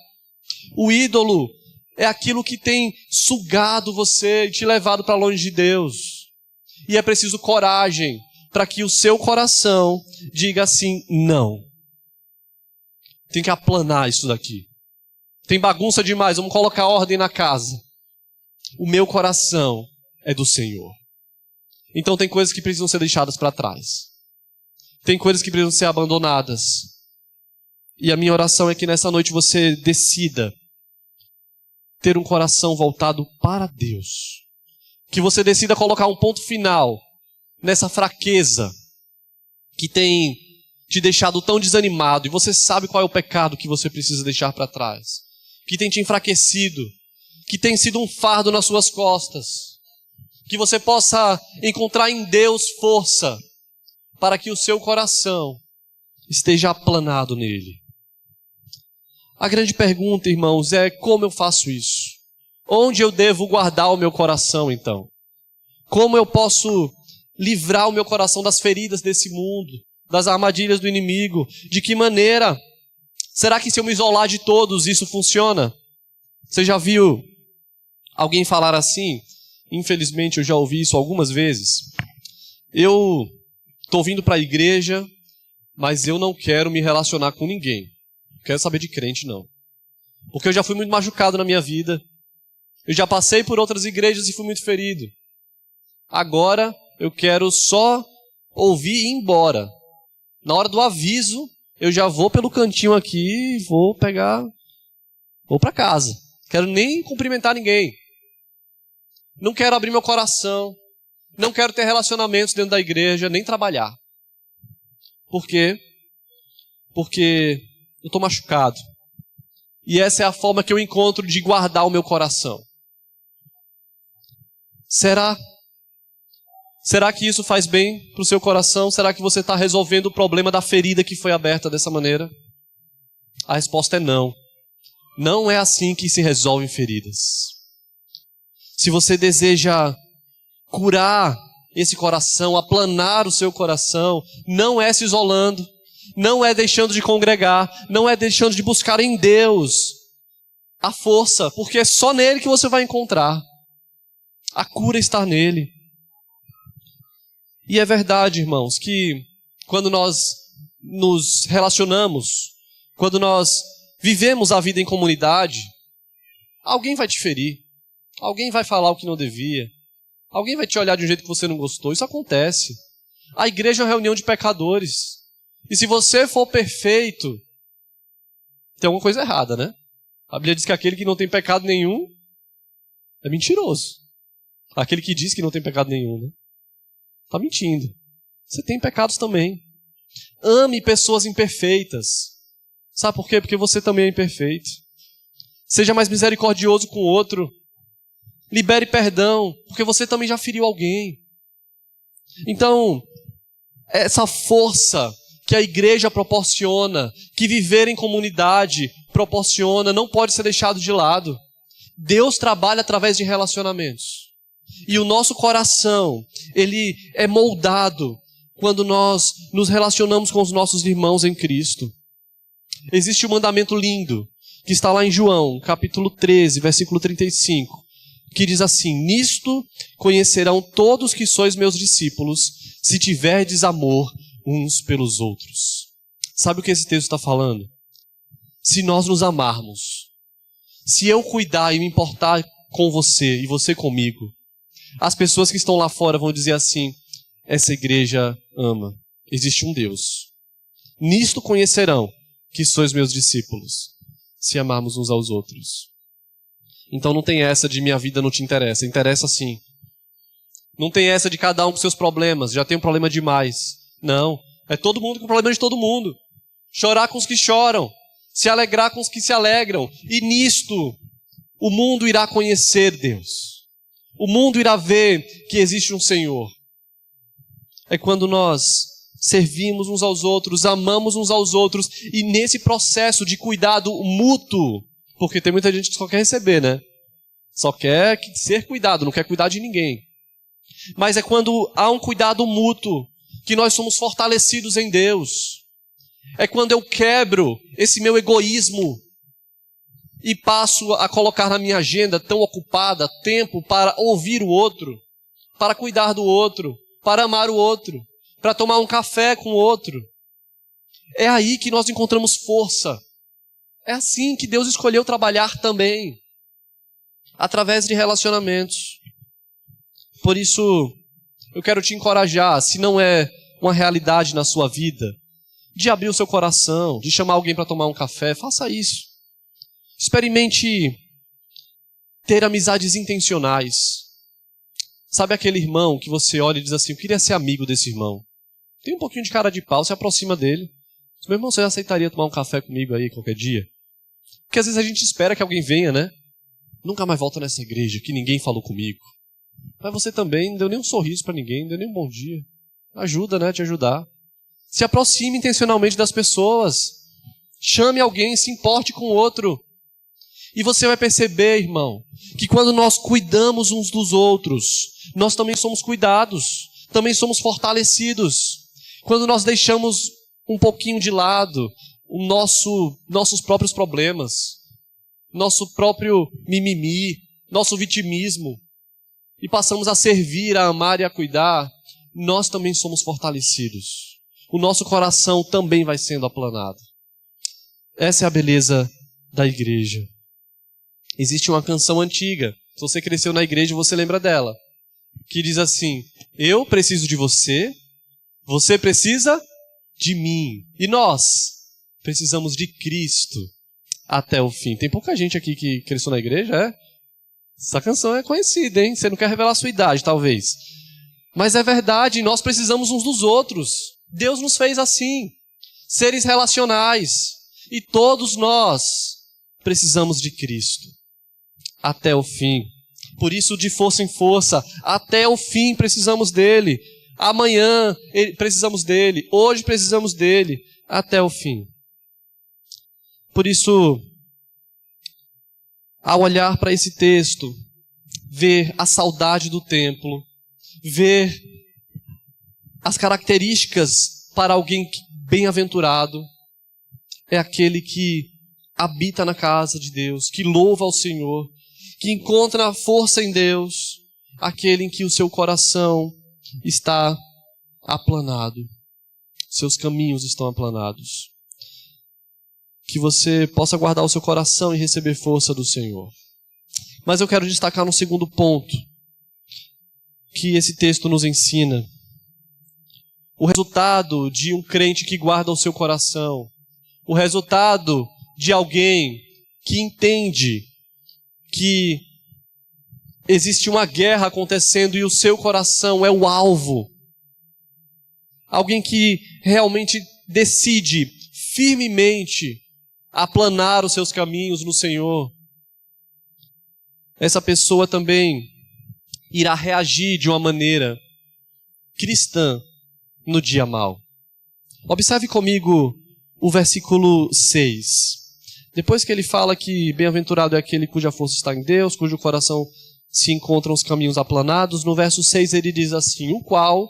Speaker 5: O ídolo é aquilo que tem sugado você e te levado para longe de Deus. E é preciso coragem para que o seu coração diga assim: não. Tem que aplanar isso daqui. Tem bagunça demais, vamos colocar ordem na casa. O meu coração é do Senhor. Então tem coisas que precisam ser deixadas para trás. Tem coisas que precisam ser abandonadas. E a minha oração é que nessa noite você decida ter um coração voltado para Deus. Que você decida colocar um ponto final nessa fraqueza que tem te deixado tão desanimado, e você sabe qual é o pecado que você precisa deixar para trás, que tem te enfraquecido, que tem sido um fardo nas suas costas, que você possa encontrar em Deus força para que o seu coração esteja aplanado nele. A grande pergunta, irmãos, é como eu faço isso? Onde eu devo guardar o meu coração, então? Como eu posso livrar o meu coração das feridas desse mundo, das armadilhas do inimigo? De que maneira? Será que se eu me isolar de todos, isso funciona? Você já viu alguém falar assim? Infelizmente, eu já ouvi isso algumas vezes. Eu estou vindo para a igreja, mas eu não quero me relacionar com ninguém. Não quero saber de crente, não. Porque eu já fui muito machucado na minha vida. Eu já passei por outras igrejas e fui muito ferido. Agora, eu quero só ouvir e ir embora. Na hora do aviso, eu já vou pelo cantinho aqui e vou para casa. Quero nem cumprimentar ninguém. Não quero abrir meu coração. Não quero ter relacionamentos dentro da igreja, nem trabalhar. Por quê? Porque eu estou machucado. E essa é a forma que eu encontro de guardar o meu coração. Será que isso faz bem para o seu coração? Será que você está resolvendo o problema da ferida que foi aberta dessa maneira? A resposta é não. Não é assim que se resolvem feridas. Se você deseja curar esse coração, aplanar o seu coração, não é se isolando, não é deixando de congregar, não é deixando de buscar em Deus a força, porque é só nele que você vai encontrar. A cura está nele. E é verdade, irmãos, que quando nós nos relacionamos, quando nós vivemos a vida em comunidade, alguém vai te ferir, alguém vai falar o que não devia, alguém vai te olhar de um jeito que você não gostou. Isso acontece. A igreja é uma reunião de pecadores. E se você for perfeito, tem alguma coisa errada, né? A Bíblia diz que aquele que não tem pecado nenhum é mentiroso. Aquele que diz que não tem pecado nenhum, né? Está mentindo. Você tem pecados também. Ame pessoas imperfeitas. Sabe por quê? Porque você também é imperfeito. Seja mais misericordioso com o outro. Libere perdão, porque você também já feriu alguém. Então, essa força que a igreja proporciona, que viver em comunidade proporciona, não pode ser deixado de lado. Deus trabalha através de relacionamentos. E o nosso coração, ele é moldado quando nós nos relacionamos com os nossos irmãos em Cristo. Existe um mandamento lindo, que está lá em João, capítulo 13, versículo 35, que diz assim: nisto conhecerão todos que sois meus discípulos, se tiverdes amor uns pelos outros. Sabe o que esse texto está falando? Se nós nos amarmos, se eu cuidar e me importar com você e você comigo, as pessoas que estão lá fora vão dizer assim: essa igreja ama, existe um Deus. Nisto conhecerão que sois meus discípulos, se amarmos uns aos outros. Então não tem essa de minha vida não te interessa, interessa sim. Não tem essa de cada um com seus problemas, já tem um problema demais. Não, é todo mundo com problema de todo mundo. Chorar com os que choram, se alegrar com os que se alegram. E nisto o mundo irá conhecer Deus. O mundo irá ver que existe um Senhor. É quando nós servimos uns aos outros, amamos uns aos outros, e nesse processo de cuidado mútuo, porque tem muita gente que só quer receber, né? Só quer ser cuidado, não quer cuidar de ninguém. Mas é quando há um cuidado mútuo que nós somos fortalecidos em Deus. É quando eu quebro esse meu egoísmo e passo a colocar na minha agenda tão ocupada tempo para ouvir o outro, para cuidar do outro, para amar o outro, para tomar um café com o outro. É aí que nós encontramos força. É assim que Deus escolheu trabalhar também, através de relacionamentos. Por isso, eu quero te encorajar, se não é uma realidade na sua vida, de abrir o seu coração, de chamar alguém para tomar um café, faça isso. Experimente ter amizades intencionais. Sabe aquele irmão que você olha e diz assim: eu queria ser amigo desse irmão. tem um pouquinho de cara de pau, se aproxima dele. Meu irmão, você aceitaria tomar um café comigo aí qualquer dia? Porque às vezes a gente espera que alguém venha, né? Nunca mais volto nessa igreja, que ninguém falou comigo. Mas você também não deu nem um sorriso para ninguém, não deu nem um bom dia. Ajuda, né? Te ajudar. Se aproxime intencionalmente das pessoas. Chame alguém, se importe com o outro. E você vai perceber, irmão, que quando nós cuidamos uns dos outros, nós também somos cuidados, também somos fortalecidos. Quando nós deixamos um pouquinho de lado nossos próprios problemas, nosso próprio mimimi, nosso vitimismo, e passamos a servir, a amar e a cuidar, nós também somos fortalecidos. O nosso coração também vai sendo aplanado. Essa é a beleza da igreja. Existe uma canção antiga, se você cresceu na igreja, você lembra dela, que diz assim: eu preciso de você, você precisa de mim, e nós precisamos de Cristo até o fim. Tem pouca gente aqui que cresceu na igreja, é? Essa canção é conhecida, hein? Você não quer revelar a sua idade, talvez. Mas é verdade, nós precisamos uns dos outros. Deus nos fez assim, seres relacionais, e todos nós precisamos de Cristo até o fim. Por isso, de força em força, até o fim precisamos dele. Amanhã precisamos dele, hoje precisamos dele, até o fim. Por isso, ao olhar para esse texto, ver a saudade do templo, ver as características para alguém bem-aventurado, é aquele que habita na casa de Deus, que louva ao Senhor, que encontra força em Deus, aquele em que o seu coração está aplanado, seus caminhos estão aplanados. Que você possa guardar o seu coração e receber força do Senhor. Mas eu quero destacar um segundo ponto que esse texto nos ensina. O resultado de um crente que guarda o seu coração, o resultado de alguém que entende que existe uma guerra acontecendo e o seu coração é o alvo. Alguém que realmente decide firmemente aplanar os seus caminhos no Senhor. Essa pessoa também irá reagir de uma maneira cristã no dia mau. Observe comigo o versículo 6. Depois que ele fala que bem-aventurado é aquele cuja força está em Deus, cujo coração se encontram os caminhos aplanados, no verso 6 ele diz assim: o qual,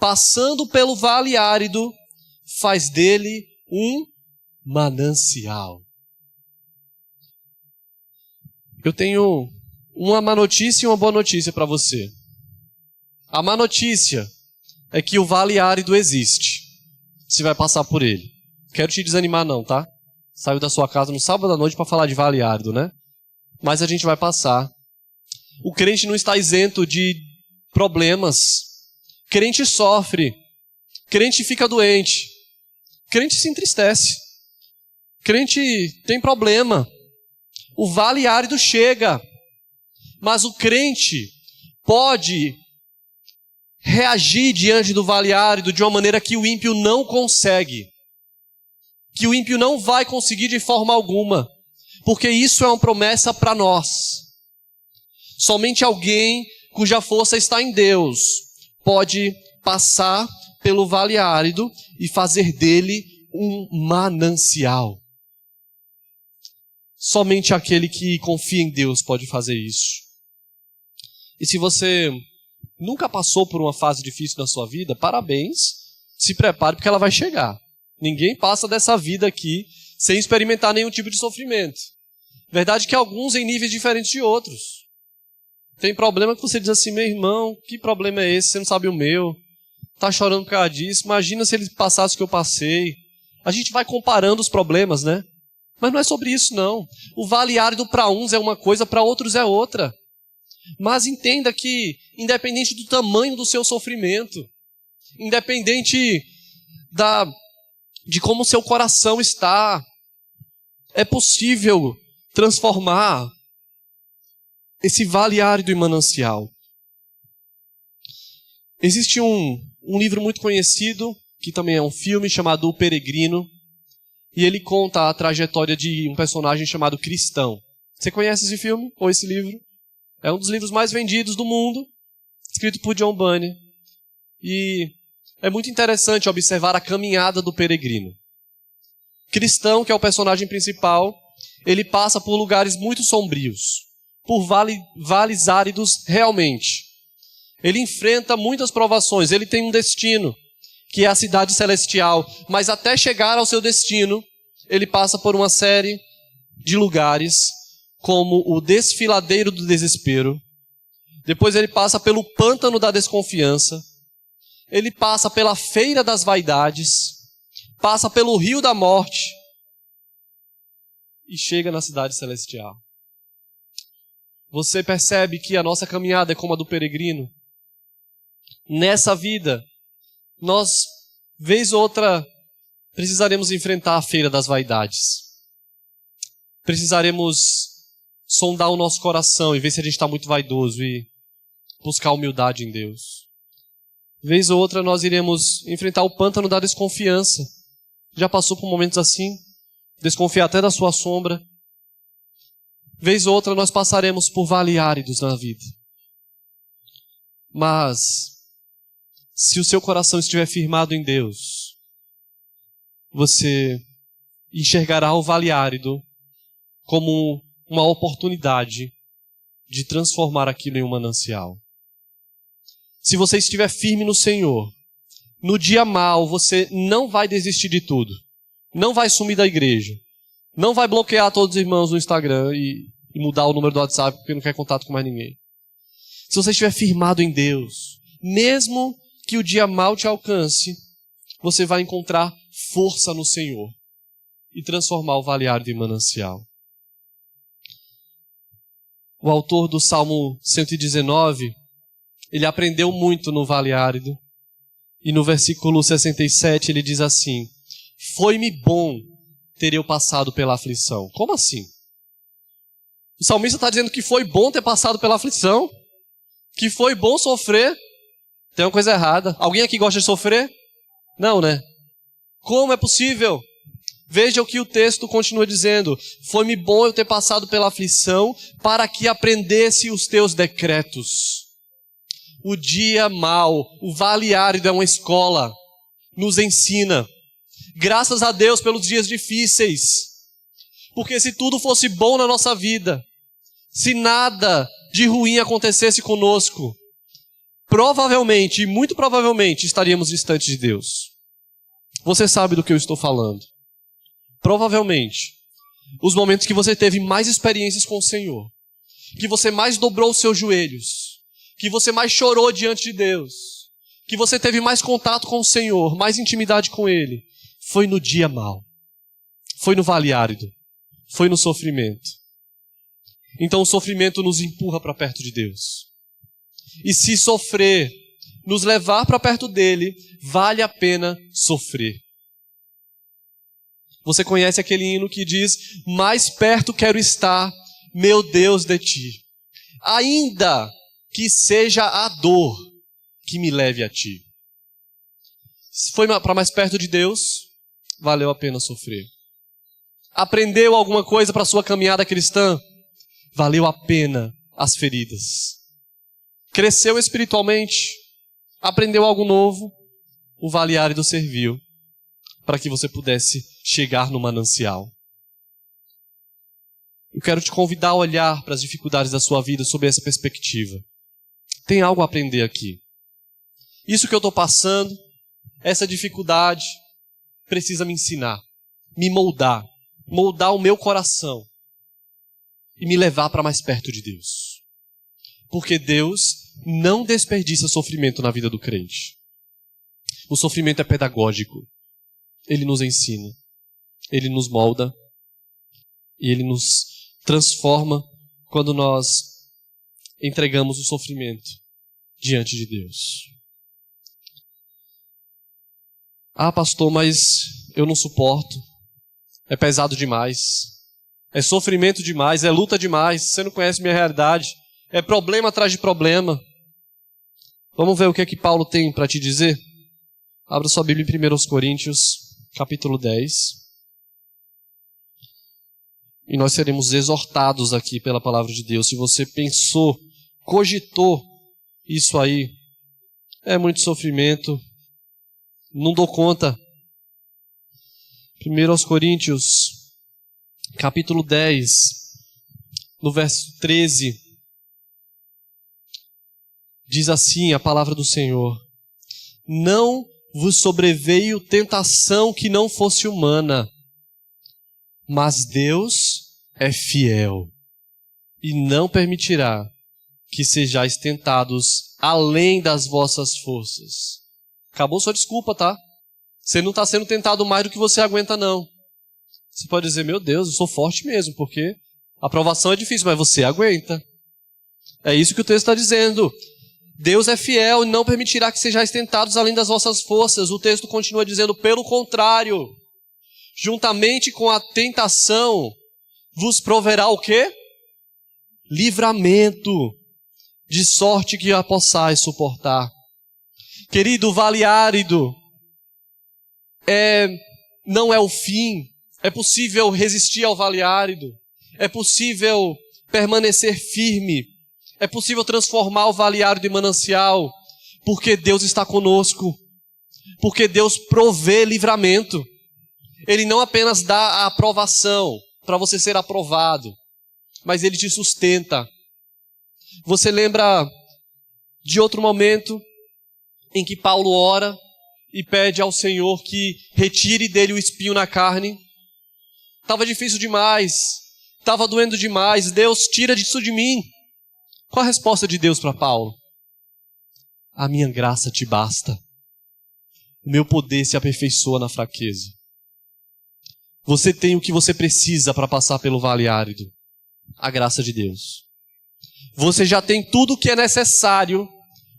Speaker 5: passando pelo vale árido, faz dele um manancial. Eu tenho uma má notícia e uma boa notícia para você. A má notícia é que o vale árido existe. Você vai passar por ele. Quero te desanimar não, tá? Saiu da sua casa no sábado à noite para falar de vale árido, né? Mas a gente vai passar. O crente não está isento de problemas. Crente sofre. Crente fica doente. Crente se entristece. Crente tem problema. O vale árido chega. Mas o crente pode reagir diante do vale árido de uma maneira que o ímpio não consegue. Que o ímpio não vai conseguir de forma alguma. Porque isso é uma promessa para nós. Somente alguém cuja força está em Deus pode passar pelo vale árido e fazer dele um manancial. Somente aquele que confia em Deus pode fazer isso. E se você nunca passou por uma fase difícil na sua vida, parabéns, se prepare porque ela vai chegar. Ninguém passa dessa vida aqui sem experimentar nenhum tipo de sofrimento. Verdade que alguns em níveis diferentes de outros. Tem problema que você diz assim: meu irmão, que problema é esse? Você não sabe o meu. Está chorando por causa disso. Imagina se ele passasse o que eu passei. A gente vai comparando os problemas, né? Mas não é sobre isso, não. O vale árido para uns é uma coisa, para outros é outra. Mas entenda que, independente do tamanho do seu sofrimento, independente de como o seu coração está, é possível transformar esse vale árido em manancial. Existe um livro muito conhecido que também é um filme chamado O Peregrino, e ele conta a trajetória de um personagem chamado Cristão. Você conhece esse filme ou esse livro? É um dos livros mais vendidos do mundo, escrito por John Bunyan. E é muito interessante observar a caminhada do peregrino. Cristão, que é o personagem principal, ele passa por lugares muito sombrios, por vales áridos realmente. Ele enfrenta muitas provações, ele tem um destino, que é a cidade celestial, mas até chegar ao seu destino, ele passa por uma série de lugares, como o desfiladeiro do desespero, depois ele passa pelo pântano da desconfiança, ele passa pela feira das vaidades, passa pelo rio da morte e chega na cidade celestial. Você percebe que a nossa caminhada é como a do peregrino? Nessa vida, nós, vez ou outra, precisaremos enfrentar a feira das vaidades. Precisaremos sondar o nosso coração e ver se a gente está muito vaidoso e buscar humildade em Deus. Vez ou outra nós iremos enfrentar o pântano da desconfiança. Já passou por momentos assim? Desconfiar até da sua sombra. Vez ou outra nós passaremos por vales áridos na vida. Mas, se o seu coração estiver firmado em Deus, você enxergará o vale árido como uma oportunidade de transformar aquilo em um manancial. Se você estiver firme no Senhor, no dia mau você não vai desistir de tudo. Não vai sumir da igreja. Não vai bloquear todos os irmãos no Instagram e mudar o número do WhatsApp porque não quer contato com mais ninguém. Se você estiver firmado em Deus, mesmo que o dia mau te alcance, você vai encontrar força no Senhor e transformar o vale árido em manancial. O autor do Salmo 119, ele aprendeu muito no vale árido. E no versículo 67 ele diz assim: foi-me bom ter eu passado pela aflição. Como assim? O salmista está dizendo que foi bom ter passado pela aflição? Que foi bom sofrer? Tem uma coisa errada. Alguém aqui gosta de sofrer? Não, né? Como é possível? Veja o que o texto continua dizendo. Foi-me bom eu ter passado pela aflição para que aprendesse os teus decretos. O dia mau, o vale árido é uma escola. Nos ensina. Graças a Deus pelos dias difíceis. Porque se tudo fosse bom na nossa vida, se nada de ruim acontecesse conosco, provavelmente, e muito provavelmente, estaríamos distantes de Deus. Você sabe do que eu estou falando. Provavelmente, os momentos que você teve mais experiências com o Senhor, que você mais dobrou os seus joelhos, que você mais chorou diante de Deus, que você teve mais contato com o Senhor, mais intimidade com Ele, foi no dia mau, foi no vale árido, foi no sofrimento. Então o sofrimento nos empurra para perto de Deus. E se sofrer nos levar para perto dele, vale a pena sofrer. Você conhece aquele hino que diz: mais perto quero estar, meu Deus, de ti. Ainda que seja a dor que me leve a ti. Se foi para mais perto de Deus, valeu a pena sofrer. Aprendeu alguma coisa para a sua caminhada cristã? Valeu a pena as feridas. Cresceu espiritualmente? Aprendeu algo novo? O vale árido serviu para que você pudesse chegar no manancial. Eu quero te convidar a olhar para as dificuldades da sua vida sob essa perspectiva. Tem algo a aprender aqui. Isso que eu estou passando, essa dificuldade, precisa me ensinar, me moldar o meu coração e me levar para mais perto de Deus. Porque Deus não desperdiça sofrimento na vida do crente. O sofrimento é pedagógico. Ele nos ensina, ele nos molda e ele nos transforma quando nós entregamos o sofrimento diante de Deus. Ah, pastor, mas eu não suporto. É pesado demais. É sofrimento demais, é luta demais. Você não conhece minha realidade. É problema atrás de problema. Vamos ver o que é que Paulo tem para te dizer? Abra sua Bíblia em 1 Coríntios, capítulo 10. E nós seremos exortados aqui pela palavra de Deus. Se você pensou, cogitou isso aí, é muito sofrimento. Não dou conta. 1 Coríntios, capítulo 10, no verso 13, diz assim a palavra do Senhor: não vos sobreveio tentação que não fosse humana, mas Deus é fiel e não permitirá que sejais tentados além das vossas forças. Acabou sua desculpa, tá? Você não está sendo tentado mais do que você aguenta, não. Você pode dizer, meu Deus, eu sou forte mesmo, porque a provação é difícil, mas você aguenta. É isso que o texto está dizendo. Deus é fiel e não permitirá que sejais tentados além das vossas forças. O texto continua dizendo, pelo contrário, juntamente com a tentação, vos proverá o quê? Livramento, de sorte que a possais suportar. Querido, o vale árido não é o fim. É possível resistir ao vale árido. É possível permanecer firme. É possível transformar o vale árido em manancial, porque Deus está conosco, porque Deus provê livramento. Ele não apenas dá a aprovação para você ser aprovado, mas Ele te sustenta. Você lembra de outro momento em que Paulo ora e pede ao Senhor que retire dele o espinho na carne? Estava difícil demais, estava doendo demais. Deus, tira isso de mim. Qual a resposta de Deus para Paulo? A minha graça te basta. O meu poder se aperfeiçoa na fraqueza. Você tem o que você precisa para passar pelo vale árido. A graça de Deus. Você já tem tudo o que é necessário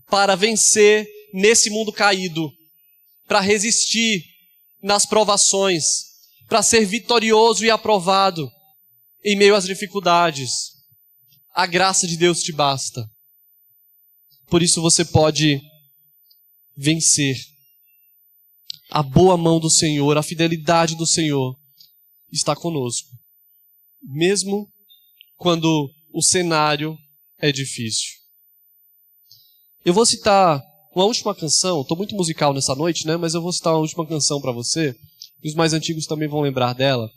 Speaker 5: para vencer nesse mundo caído, para resistir nas provações, para ser vitorioso e aprovado em meio às dificuldades. A graça de Deus te basta. Por isso você pode vencer. A boa mão do Senhor, a fidelidade do Senhor está conosco. Mesmo quando o cenário é difícil. Eu vou citar uma última canção. Estou muito musical nessa noite, né? Mas eu vou citar uma última canção para você. E os mais antigos também vão lembrar dela.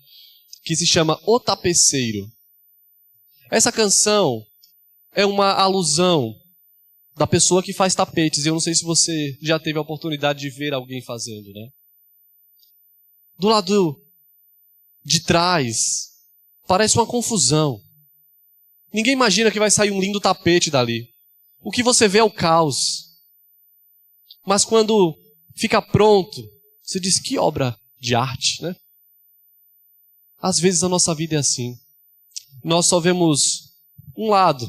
Speaker 5: Que se chama O Tapeceiro. Essa canção é uma alusão da pessoa que faz tapetes. Eu não sei se você já teve a oportunidade de ver alguém fazendo, né? Do lado de trás, parece uma confusão. Ninguém imagina que vai sair um lindo tapete dali. O que você vê é o caos. Mas quando fica pronto, você diz, que obra de arte, né? Às vezes a nossa vida é assim. Nós só vemos um lado.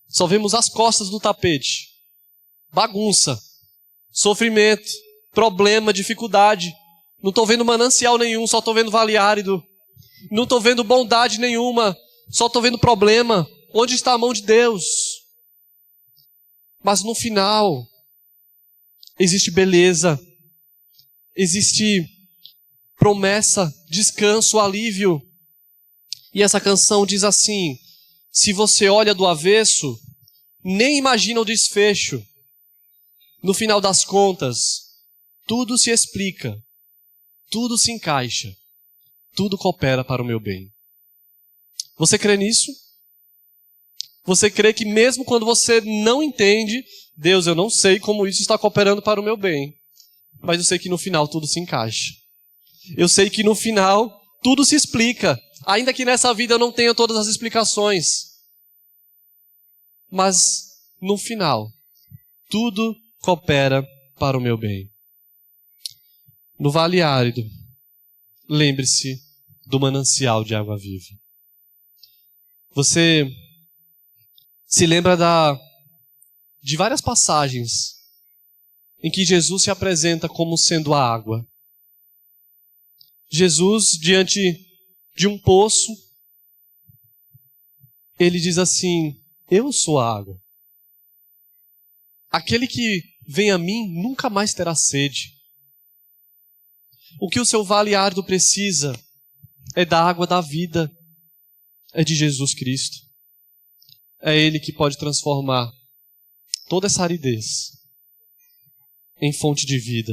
Speaker 5: Só vemos as costas do tapete. Bagunça. Sofrimento. Problema, dificuldade. Não estou vendo manancial nenhum, só estou vendo vale árido. Não estou vendo bondade nenhuma, só estou vendo problema. Onde está a mão de Deus? Mas no final, existe beleza. Existe promessa, descanso, alívio. E essa canção diz assim, se você olha do avesso, nem imagina o desfecho. No final das contas, tudo se explica, tudo se encaixa, tudo coopera para o meu bem. Você crê nisso? Você crê que mesmo quando você não entende, Deus, eu não sei como isso está cooperando para o meu bem, mas eu sei que no final tudo se encaixa. Eu sei que no final tudo se explica, ainda que nessa vida eu não tenha todas as explicações. Mas no final, tudo coopera para o meu bem. No vale árido, lembre-se do manancial de água viva. Você se lembra de várias passagens em que Jesus se apresenta como sendo a água. Jesus, diante de um poço, ele diz assim, eu sou a água. Aquele que vem a mim nunca mais terá sede. O que o seu vale árido precisa é da água da vida, é de Jesus Cristo. É Ele que pode transformar toda essa aridez em fonte de vida.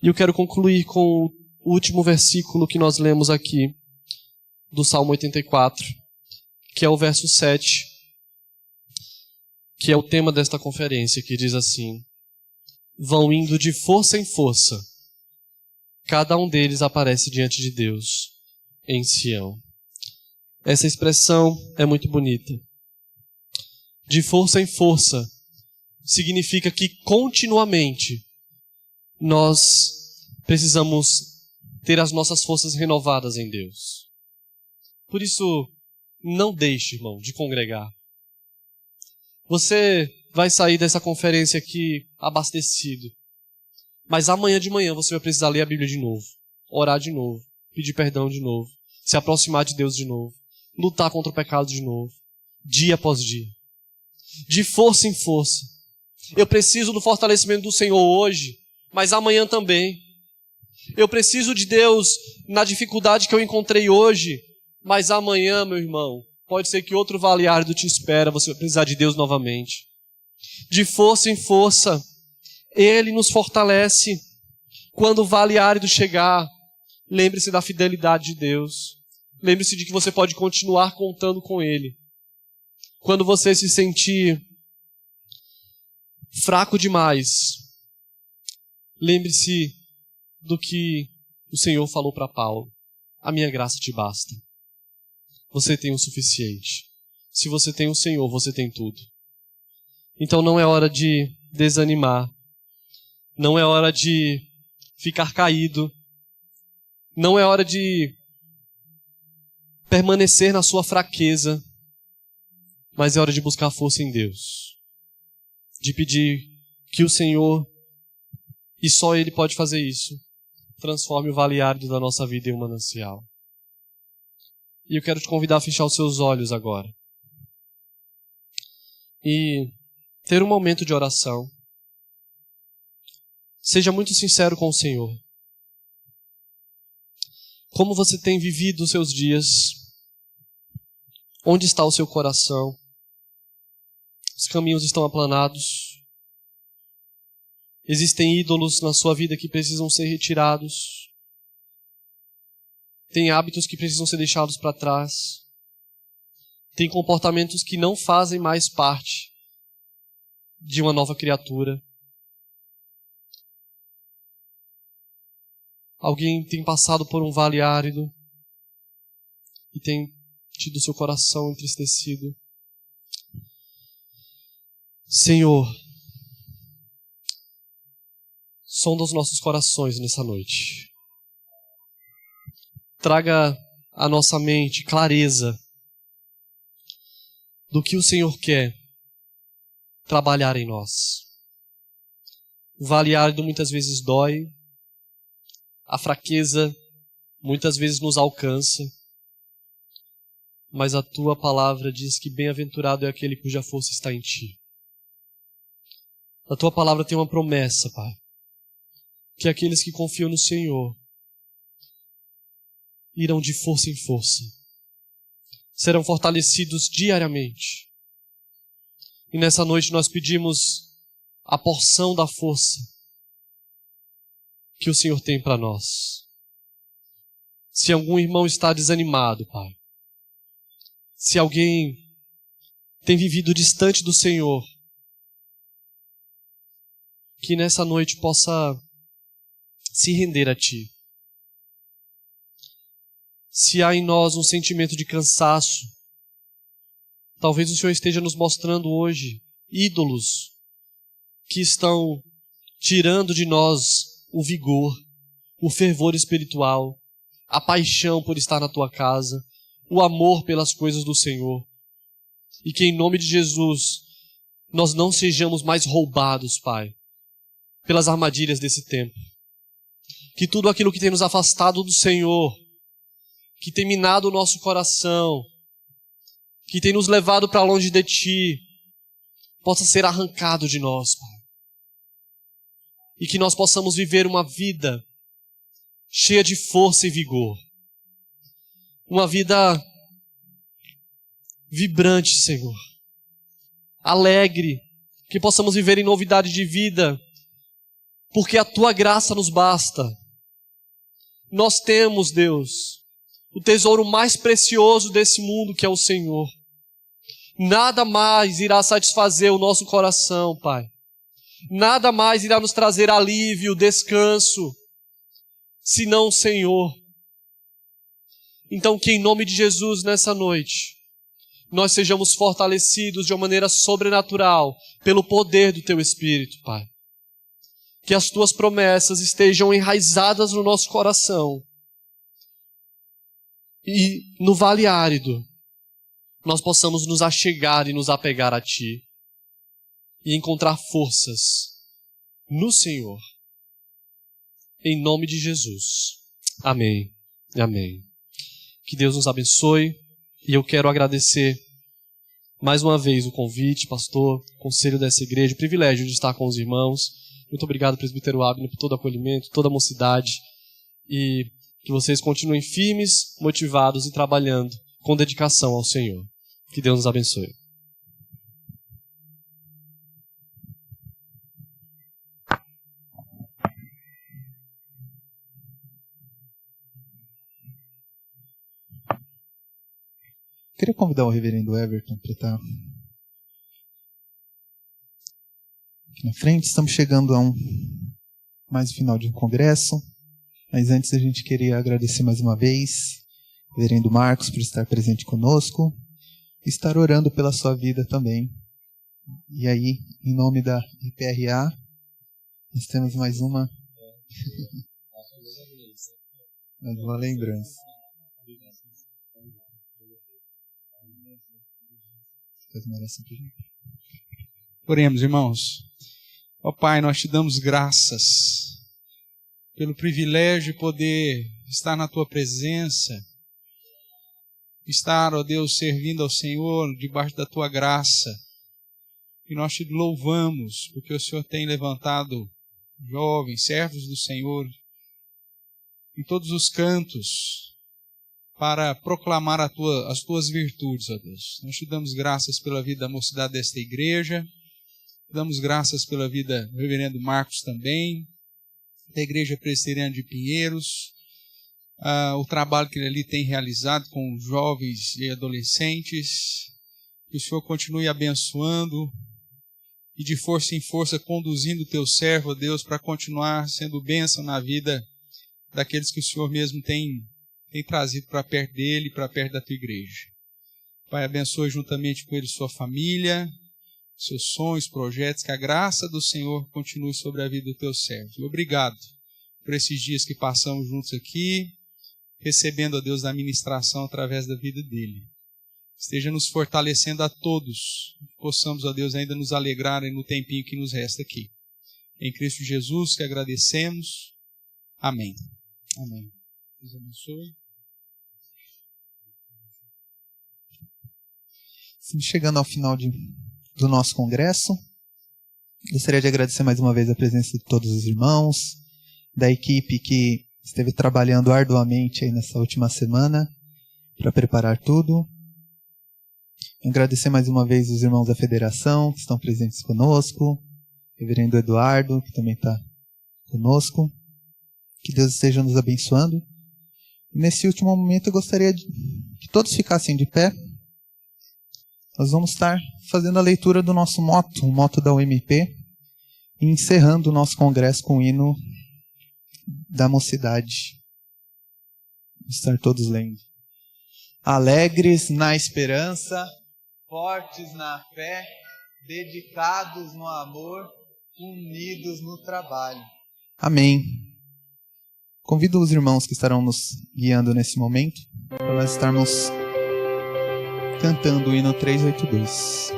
Speaker 5: E eu quero concluir com o último versículo que nós lemos aqui, do Salmo 84, que é o verso 7, que é o tema desta conferência, que diz assim: vão indo de força em força, cada um deles aparece diante de Deus em Sião. Essa expressão é muito bonita. De força em força significa que continuamente nós precisamos ter as nossas forças renovadas em Deus. Por isso, não deixe, irmão, de congregar. Você vai sair dessa conferência aqui abastecido, mas amanhã de manhã você vai precisar ler a Bíblia de novo, orar de novo, pedir perdão de novo, se aproximar de Deus de novo, lutar contra o pecado de novo, dia após dia. De força em força. Eu preciso do fortalecimento do Senhor hoje, mas amanhã também. Eu preciso de Deus na dificuldade que eu encontrei hoje, mas amanhã, meu irmão, pode ser que outro vale árido te espera, você vai precisar de Deus novamente. De força em força, Ele nos fortalece. Quando o vale árido chegar, lembre-se da fidelidade de Deus. Lembre-se de que você pode continuar contando com Ele. Quando você se sentir fraco demais, lembre-se do que o Senhor falou para Paulo: a minha graça te basta. Você tem o suficiente. Se você tem o Senhor, você tem tudo. Então não é hora de desanimar. Não é hora de ficar caído. Não é hora de permanecer na sua fraqueza. Mas é hora de buscar força em Deus. De pedir que o Senhor, e só Ele pode fazer isso, transforme o vale árido da nossa vida em um manancial. E eu quero te convidar a fechar os seus olhos agora. E ter um momento de oração. Seja muito sincero com o Senhor. Como você tem vivido os seus dias? Onde está o seu coração? Os caminhos estão aplanados? Existem ídolos na sua vida que precisam ser retirados? Tem hábitos que precisam ser deixados para trás? Tem comportamentos que não fazem mais parte de uma nova criatura? Alguém tem passado por um vale árido e tem tido seu coração entristecido? Senhor, sonda os nossos corações nessa noite. Traga à nossa mente clareza do que o Senhor quer trabalhar em nós. O vale árido muitas vezes dói, a fraqueza muitas vezes nos alcança, mas a Tua palavra diz que bem-aventurado é aquele cuja força está em Ti. A Tua palavra tem uma promessa, Pai, que aqueles que confiam no Senhor irão de força em força, serão fortalecidos diariamente. E nessa noite nós pedimos a porção da força que o Senhor tem para nós. Se algum irmão está desanimado, Pai, se alguém tem vivido distante do Senhor, que nessa noite possa se render a Ti. Se há em nós um sentimento de cansaço, talvez o Senhor esteja nos mostrando hoje ídolos que estão tirando de nós o vigor, o fervor espiritual, a paixão por estar na Tua casa, o amor pelas coisas do Senhor. E que em nome de Jesus nós não sejamos mais roubados, Pai, pelas armadilhas desse tempo. Que tudo aquilo que tem nos afastado do Senhor, que tem minado o nosso coração, que tem nos levado para longe de Ti, possa ser arrancado de nós, Pai. E que nós possamos viver uma vida cheia de força e vigor. Uma vida vibrante, Senhor. Alegre, que possamos viver em novidade de vida, porque a Tua graça nos basta. Nós temos, Deus, o tesouro mais precioso desse mundo, que é o Senhor. Nada mais irá satisfazer o nosso coração, Pai. Nada mais irá nos trazer alívio, descanso, senão o Senhor. Então, que em nome de Jesus, nessa noite, nós sejamos fortalecidos de uma maneira sobrenatural pelo poder do Teu Espírito, Pai. Que as Tuas promessas estejam enraizadas no nosso coração. E no vale árido, nós possamos nos achegar e nos apegar a Ti. E encontrar forças no Senhor. Em nome de Jesus. Amém. Amém. Que Deus nos abençoe. E eu quero agradecer mais uma vez o convite, pastor, conselho dessa igreja, o privilégio de estar com os irmãos. Muito obrigado, presbítero Abner, por todo o acolhimento, toda a mocidade. E que vocês continuem firmes, motivados e trabalhando com dedicação ao Senhor. Que Deus nos abençoe.
Speaker 1: Queria convidar o reverendo Everton para estar aqui na frente. Estamos chegando a mais um final de um congresso, mas antes a gente queria agradecer mais uma vez o reverendo Marcos por estar presente conosco e estar orando pela sua vida também. E aí, em nome da IPRA, nós temos mais uma lembrança.
Speaker 6: Oremos, irmãos. Ó Pai, nós te damos graças pelo privilégio de poder estar na Tua presença, estar, ó Deus, servindo ao Senhor debaixo da Tua graça. E nós te louvamos porque o Senhor tem levantado jovens, servos do Senhor, em todos os cantos, para proclamar as Tuas virtudes, ó Deus. Nós te damos graças pela vida da mocidade desta igreja, damos graças pela vida do reverendo Marcos também, da Igreja Presbiteriana de Pinheiros, o trabalho que ele ali tem realizado com jovens e adolescentes. Que o Senhor continue abençoando e de força em força conduzindo o Teu servo, ó Deus, para continuar sendo bênção na vida daqueles que o Senhor mesmo tem trazido para perto dele, para perto da Tua igreja. Pai, abençoe juntamente com ele sua família, seus sonhos, projetos, que a graça do Senhor continue sobre a vida do Teu servo. E obrigado por esses dias que passamos juntos aqui, recebendo, ó Deus, a ministração através da vida dele. Esteja nos fortalecendo a todos, que possamos, ó Deus, ainda nos alegrar no tempinho que nos resta aqui. Em Cristo Jesus que agradecemos. Amém. Amém. Deus abençoe.
Speaker 1: Estamos chegando ao final do nosso congresso. Gostaria de agradecer mais uma vez a presença de todos os irmãos, da equipe que esteve trabalhando arduamente aí nessa última semana para preparar tudo. Agradecer mais uma vez os irmãos da federação que estão presentes conosco, o reverendo Eduardo, que também está conosco. Que Deus esteja nos abençoando. Nesse último momento eu gostaria que todos ficassem de pé. Nós vamos estar fazendo a leitura do nosso moto, o moto da UMP, e encerrando o nosso congresso com o hino da mocidade. Vamos estar todos lendo. Alegres na esperança, fortes na fé, dedicados no amor, unidos no trabalho. Amém. Convido os irmãos que estarão nos guiando nesse momento para nós estarmos cantando o hino 382.